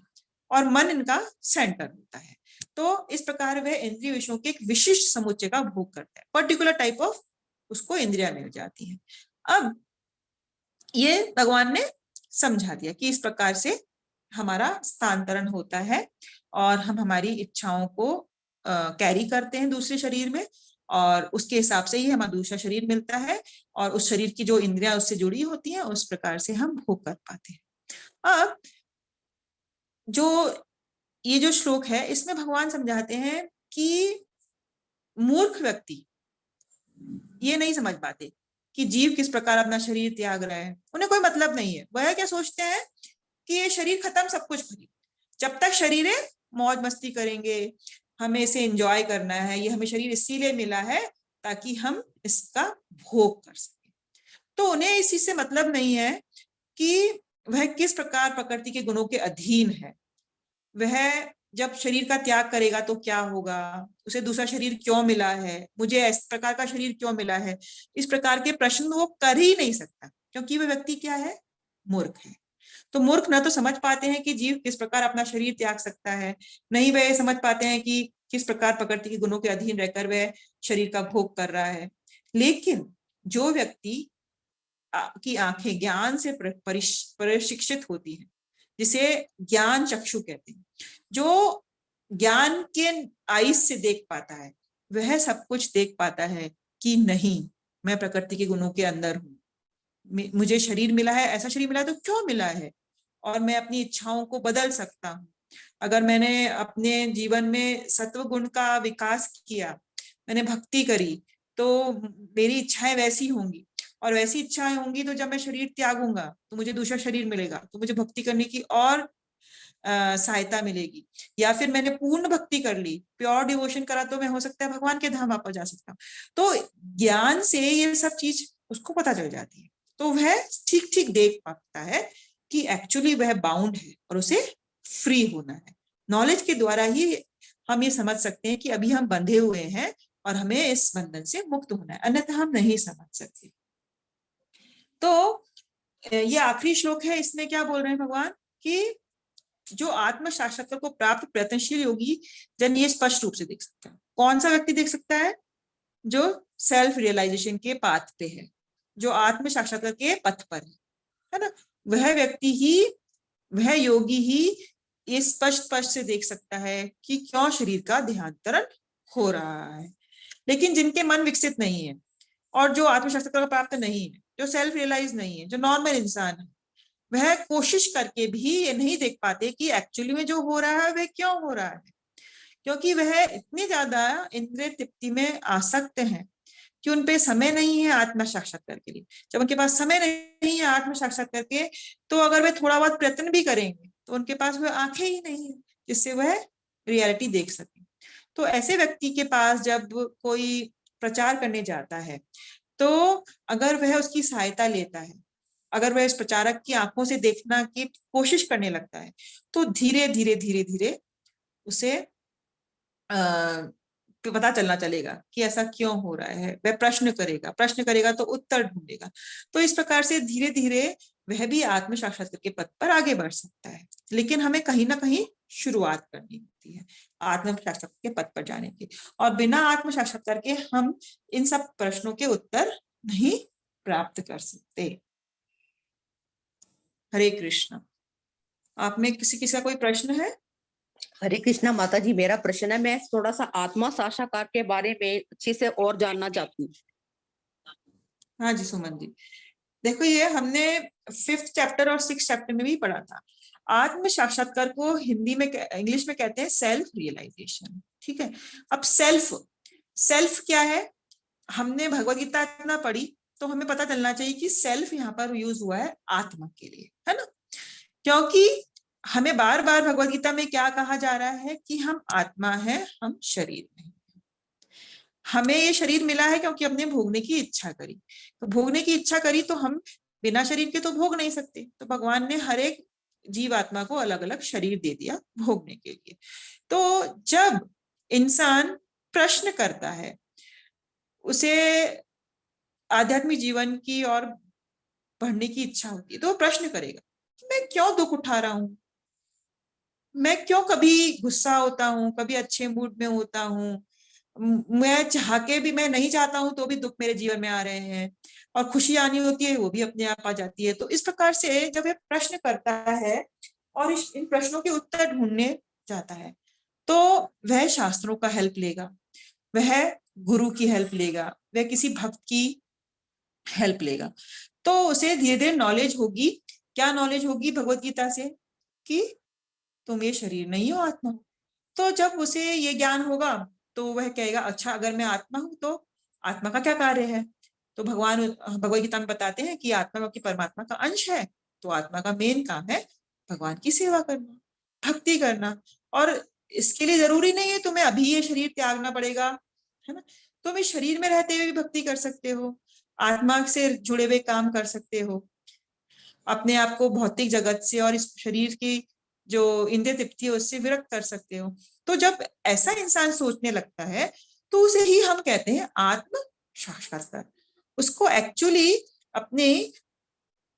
और मन इनका सेंटर होता है। तो इस प्रकार वह इंद्रिय विषयों के एक विशिष्ट समुच्चय का भोग करता है, पर्टिकुलर टाइप ऑफ उसको इंद्रियां मिल जाती है। अब ये भगवान ने समझा दिया कि इस प्रकार से हमारा स्थानांतरण होता है और हम हमारी इच्छाओं को कैरी करते हैं दूसरे शरीर में, और उसके हिसाब से ही हमें दूसरा शरीर मिलता है, और उस शरीर की जो इंद्रियां उससे जुड़ी होती हैं उस प्रकार से हम भोग कर पाते हैं। अब जो ये जो श्लोक है इसमें भगवान समझाते हैं कि मूर्ख व्यक्ति ये नहीं समझ पाते कि जीव किस प्रकार अपना शरीर त्याग रहा है, उन्हें कोई मतलब नहीं है। वह क्या सोचते हैं कि ये शरीर खत्म, सब कुछ खत्म, जब तक शरीर है मौज मस्ती करेंगे, हमें इसे एंजॉय करना है, ये हमें शरीर इसीलिए मिला है ताकि हम इसका भोग कर सकें। तो उन्हें इस चीज से मतलब नहीं है कि वह किस प्रकार प्रकृति के गुणों के अधीन है, वह जब शरीर का त्याग करेगा तो क्या होगा, उसे दूसरा शरीर क्यों मिला है, मुझे इस प्रकार का शरीर क्यों मिला है, इस प्रकार के प्रश्न वो कर ही नहीं सकता, क्योंकि वह व्यक्ति क्या है, मूर्ख है। तो मूर्ख न तो समझ पाते हैं कि जीव किस प्रकार अपना शरीर त्याग सकता है, नहीं वह समझ पाते हैं कि किस प्रकार प्रकृति के गुणों के अधीन रहकर वह शरीर का भोग कर रहा है। लेकिन जो व्यक्ति की आंखें ज्ञान से प्रशिक्षित होती हैं, जिसे ज्ञान चक्षु कहते हैं, जो ज्ञान के आईज से देख पाता है वह सब कुछ देख पाता है कि नहीं, मैं प्रकृति के गुणों के अंदर हूँ, मुझे शरीर मिला है, ऐसा शरीर मिला है तो क्यों मिला है, और मैं अपनी इच्छाओं को बदल सकता हूँ। अगर मैंने अपने जीवन में सत्व गुण का विकास किया, मैंने भक्ति करी, तो मेरी इच्छाएं वैसी होंगी, और वैसी इच्छाएं होंगी तो जब मैं शरीर त्यागूंगा तो मुझे दूसरा शरीर मिलेगा, तो मुझे भक्ति करने की और सहायता मिलेगी। या फिर मैंने पूर्ण भक्ति कर ली, प्योर डिवोशन करा, तो मैं हो सकता है भगवान के धाम वापस जा सकता हूँ। तो ज्ञान से ये सब चीज उसको पता चल जाती है, तो वह ठीक ठीक देख पाता है कि एक्चुअली वह बाउंड है और उसे फ्री होना है। नॉलेज के द्वारा ही हम ये समझ सकते हैं कि अभी हम बंधे हुए हैं और हमें इस बंधन से मुक्त होना है, अन्यथा हम नहीं समझ सकते। तो ये आखिरी श्लोक है, इसमें क्या बोल रहे हैं भगवान कि जो आत्म साक्षात्कार को प्राप्त प्रयत्नशील योगी जन ये स्पष्ट रूप से देख सकता है। कौन सा व्यक्ति देख सकता है? जो सेल्फ रियलाइजेशन के पाथ पे है, जो आत्म साक्षात्कार के पथ पर है ना, वह व्यक्ति ही, वह योगी ही ये स्पष्ट से देख सकता है कि क्यों शरीर का देहांतरण हो रहा है। लेकिन जिनके मन विकसित नहीं है और जो आत्म साक्षात्कार प्राप्त नहीं है, जो सेल्फ रियलाइज नहीं है, जो नॉर्मल इंसान है, वह कोशिश करके भी ये नहीं देख पाते कि एक्चुअली में जो हो रहा है वह क्यों हो रहा है, क्योंकि वह इतनी ज्यादा इंद्रिय तृप्ति में आसक्त हैं कि उनपे समय नहीं है आत्म साक्षात्कार के लिए। जब उनके पास समय नहीं है आत्म साक्षात्कार के, तो अगर वे थोड़ा बहुत प्रयत्न भी करेंगे तो उनके पास वह आंखें ही नहीं है जिससे वह रियलिटी देख सके। तो ऐसे व्यक्ति के पास जब कोई प्रचार करने जाता है, तो अगर वह उसकी सहायता लेता है, अगर वह इस प्रचारक की आंखों से देखना की कोशिश करने लगता है, तो धीरे धीरे धीरे धीरे उसे पता चलना चलेगा कि ऐसा क्यों हो रहा है। वह प्रश्न करेगा तो उत्तर ढूंढेगा। तो इस प्रकार से धीरे धीरे वह भी आत्म साक्षात्कार के पथ पर आगे बढ़ सकता है, लेकिन हमें कहीं ना कहीं शुरुआत करनी होती है आत्म साक्षात्कार के पथ पर जाने की, और बिना आत्म साक्षात्कार के हम इन सब प्रश्नों के उत्तर नहीं प्राप्त कर सकते। हरे कृष्ण। आप में किसी का कोई प्रश्न है? हरे कृष्णा माता जी, मेरा प्रश्न है, मैं थोड़ा सा आत्मा साक्षात्कार के बारे में अच्छे से और जानना चाहती हूँ। हाँ जी सुमन जी, देखो ये हमने 5th चैप्टर और 6th चैप्टर में भी पढ़ा था। आत्म साक्षात्कार को हिंदी में, इंग्लिश में कहते हैं सेल्फ रियलाइजेशन। ठीक है, अब सेल्फ क्या है? हमने भगवत गीता इतना पढ़ी तो हमें पता चलना चाहिए कि सेल्फ यहाँ पर यूज हुआ है आत्मा के लिए, है ना, क्योंकि हमें बार बार भगवत गीता में क्या कहा जा रहा है कि हम आत्मा है, हम शरीर नहीं। हमें ये शरीर मिला है क्योंकि हमने भोगने की इच्छा करी, तो भोगने की इच्छा करी तो हम बिना शरीर के तो भोग नहीं सकते, तो भगवान ने हर एक जीवात्मा को अलग अलग शरीर दे दिया भोगने के लिए। तो जब इंसान प्रश्न करता है, उसे आध्यात्मिक जीवन की और बढ़ने की इच्छा होती है, तो वो प्रश्न करेगा मैं क्यों दुख उठा रहा हूं, मैं क्यों कभी गुस्सा होता हूँ, कभी अच्छे मूड में होता हूँ, मैं चाह के भी, मैं नहीं चाहता हूं तो भी दुख मेरे जीवन में आ रहे हैं, और खुशी आनी होती है वो भी अपने आप आ जाती है। तो इस प्रकार से जब यह प्रश्न करता है और इन प्रश्नों के उत्तर ढूंढने जाता है, तो वह शास्त्रों का हेल्प लेगा, वह गुरु की हेल्प लेगा, वह किसी भक्त की हेल्प लेगा, तो उसे धीरे धीरे नॉलेज होगी। क्या नॉलेज होगी? भगवत गीता से कि तुम ये शरीर नहीं हो, आत्मा हो। तो जब उसे ये ज्ञान होगा तो वह कहेगा अच्छा अगर मैं आत्मा हूं तो आत्मा का क्या कार्य है? तो भगवान भगवत गीता में बताते हैं कि आत्मा की परमात्मा का अंश है, तो आत्मा का मेन काम है भगवान की सेवा करना, भक्ति करना, और इसके लिए जरूरी नहीं है तुम्हें अभी ये शरीर त्यागना पड़ेगा, है ना, तुम इस शरीर में रहते हुए भी भक्ति कर सकते हो, आत्मा से जुड़े हुए काम कर सकते हो, अपने आप को भौतिक जगत से और इस शरीर की जो इंद्रिय तृप्ति है उससे विरक्त कर सकते हो। तो जब ऐसा इंसान सोचने लगता है तो उसे ही हम कहते हैं आत्म साक्षात्कार। उसको एक्चुअली अपने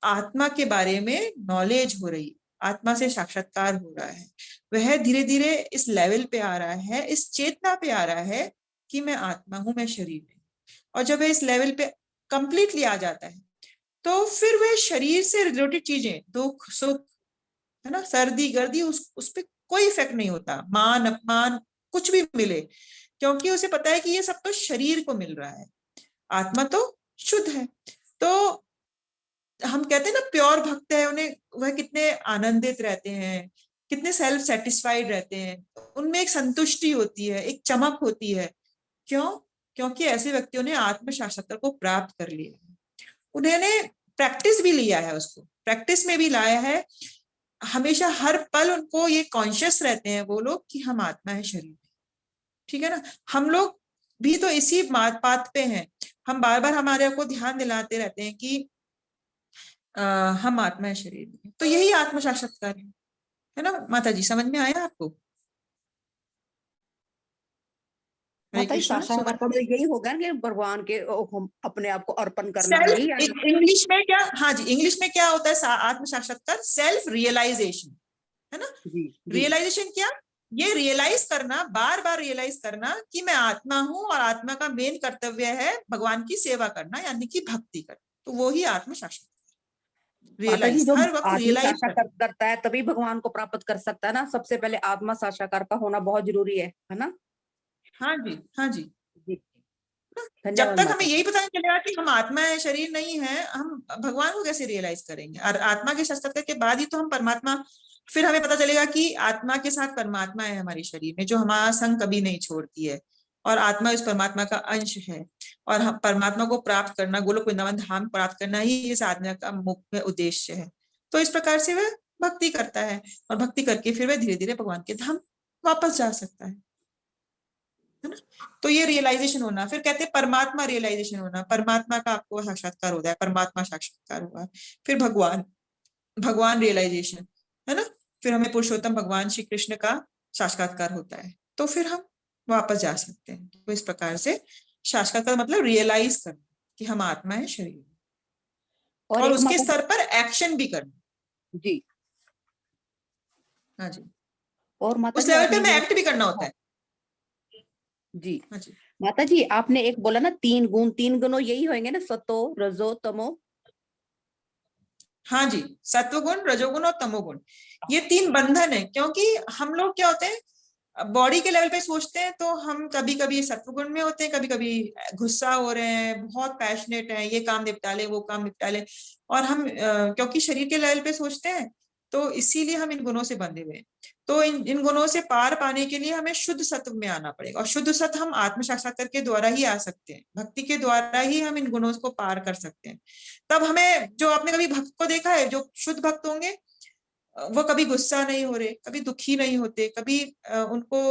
आत्मा के बारे में नॉलेज हो रही, आत्मा से साक्षात्कार हो रहा है, वह धीरे धीरे इस लेवल पे आ रहा है, इस चेतना पे आ रहा है कि मैं आत्मा हूं, मैं शरीर नहीं। और जब वह इस लेवल पे कंप्लीटली आ जाता है तो फिर वह शरीर से रिलेटेड चीजें, दुख सुख, है ना, सर्दी गर्दी, उस पर कोई इफेक्ट नहीं होता, मान अपमान कुछ भी मिले, क्योंकि उसे पता है कि ये सब तो शरीर को मिल रहा है, आत्मा तो शुद्ध है। तो हम कहते हैं ना प्योर भक्त है, उन्हें वह कितने आनंदित रहते हैं, कितने सेल्फ सेटिस्फाइड रहते हैं, उनमें एक संतुष्टि होती है, एक चमक होती है। क्यों? क्योंकि ऐसे व्यक्तियों ने आत्म साक्षात्कार को प्राप्त कर लिया है, उन्होंने प्रैक्टिस भी लिया है, उसको प्रैक्टिस में भी लाया है। हमेशा हर पल उनको ये कॉन्शियस रहते हैं वो लोग कि हम आत्मा है शरीर में, ठीक है ना। हम लोग भी तो इसी बात पे हैं, हम बार बार हमारे को ध्यान दिलाते रहते हैं कि हम आत्मा है शरीर में। तो यही आत्म साक्षात्कार है ना माता जी, समझ में आया आपको? हरे माता जी कृष्णा। साक्षात्कार का मतलब यही होगा कि भगवान के हम अपने आप को अर्पण करना, सेल्फ, यही है। इंग्लिश में क्या, हाँ जी, इंग्लिश में क्या होता है आत्म साक्षात्कार? सेल्फ रियलाइजेशन, है ना। जी जी रियलाइजेशन क्या? ये रियलाइज करना, बार बार रियलाइज करना कि मैं आत्मा हूं और आत्मा का मेन कर्तव्य है भगवान की सेवा करना, यानी कि भक्ति करना। तो वो ही आत्म साक्षात्कार, माता जी, रियलाइज, जो हर वक्त आत्म रियलाइज करना। साक्षात्कार करता है तभी भगवान को प्राप्त कर सकता है ना। सबसे पहले आत्मा साक्षात्कार का होना बहुत जरूरी है ना। हाँ जी, हाँ जी। जी जब धन्यवाद तक हमें माता यही जी। पता नहीं चलेगा कि हम आत्मा है शरीर नहीं है, हम भगवान को कैसे रियलाइज करेंगे? और आत्मा के साक्षात्कार के बाद ही तो हम परमात्मा, फिर हमें पता चलेगा कि आत्मा के साथ परमात्मा है हमारे शरीर में, जो हमारा संग कभी नहीं छोड़ती है, और आत्मा उस परमात्मा का अंश है। और हम परमात्मा को प्राप्त करना, गोलोक वृंदावन धाम प्राप्त करना ही इस आत्मा का मुख्य उद्देश्य है। तो इस प्रकार से वह भक्ति करता है, और भक्ति करके फिर वह धीरे धीरे भगवान के धाम वापस जा सकता है ना। तो ये रियलाइजेशन होना, फिर कहते हैं परमात्मा रियलाइजेशन होना, परमात्मा का आपको साक्षात्कार होता है, परमात्मा साक्षात्कार हुआ, फिर भगवान, भगवान रियलाइजेशन, है ना। फिर हमें पुरुषोत्तम भगवान श्री कृष्ण का साक्षात्कार होता है, तो फिर हम वापस जा सकते हैं। तो इस प्रकार से साक्षात्कार मतलब रियलाइज करना कि हम आत्मा है शरीर, और और एक उसके माता स्तर पर एक्शन भी करना। जी, हाँ जी, और माता उस जी लेवल पे आपने हमें ये एक्ट भी करना होता है। जी हाँ जी, माता जी, आपने एक बोला ना 3 गुण, 3 गुणों यही होंगे ना, सतो रजो तमो। हाँ जी, सत्वगुण, रजोगुण और तमोगुण, ये 3 बंधन है। क्योंकि हम लोग क्या होते हैं, बॉडी के लेवल पे सोचते हैं तो हम कभी कभी सत्वगुण में होते हैं, कभी कभी गुस्सा हो रहे हैं, बहुत पैशनेट है, ये काम निपटा ले, वो काम निपटा ले, और हम क्योंकि शरीर के लेवल पे सोचते हैं, तो इसीलिए हम इन गुणों से बंधे हुए हैं। तो इन गुणों से पार पाने के लिए हमें शुद्ध सत्व में आना पड़ेगा, और शुद्ध सत्व हम आत्म साक्षात्कार के द्वारा ही आ सकते हैं, भक्ति के द्वारा ही हम इन गुणों को पार कर सकते हैं। तब हमें, जो आपने कभी भक्त को देखा है, जो शुद्ध भक्त होंगे, वो कभी गुस्सा नहीं हो रहे, कभी दुखी नहीं होते, कभी उनको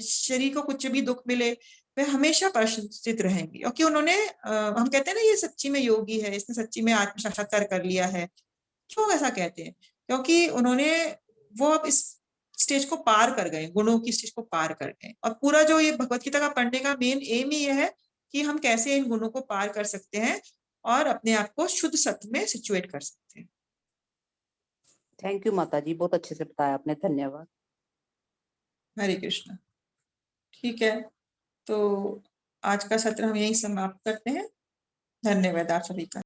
शरीर को कुछ भी दुख मिले, वे हमेशा प्रसन्नचित रहेंगे, क्योंकि उन्होंने हम कहते हैं ना ये सच्ची में योगी है, इसने सच्ची में आत्म साक्षात्कार कर लिया है। क्यों ऐसा कहते हैं? क्योंकि उन्होंने, वो अब इस स्टेज को पार कर गए, गुणों की स्टेज को पार कर गए। और पूरा जो ये भगवत गीता का पढ़ने का मेन एम ही ये है कि हम कैसे इन गुणों को पार कर सकते हैं और अपने आप को शुद्ध सत्व में सिचुएट कर सकते हैं। थैंक यू माता जी, बहुत अच्छे से बताया आपने, धन्यवाद। हरे कृष्ण। ठीक है, तो आज का सत्र हम यही समाप्त करते हैं। धन्यवाद आप सभी का।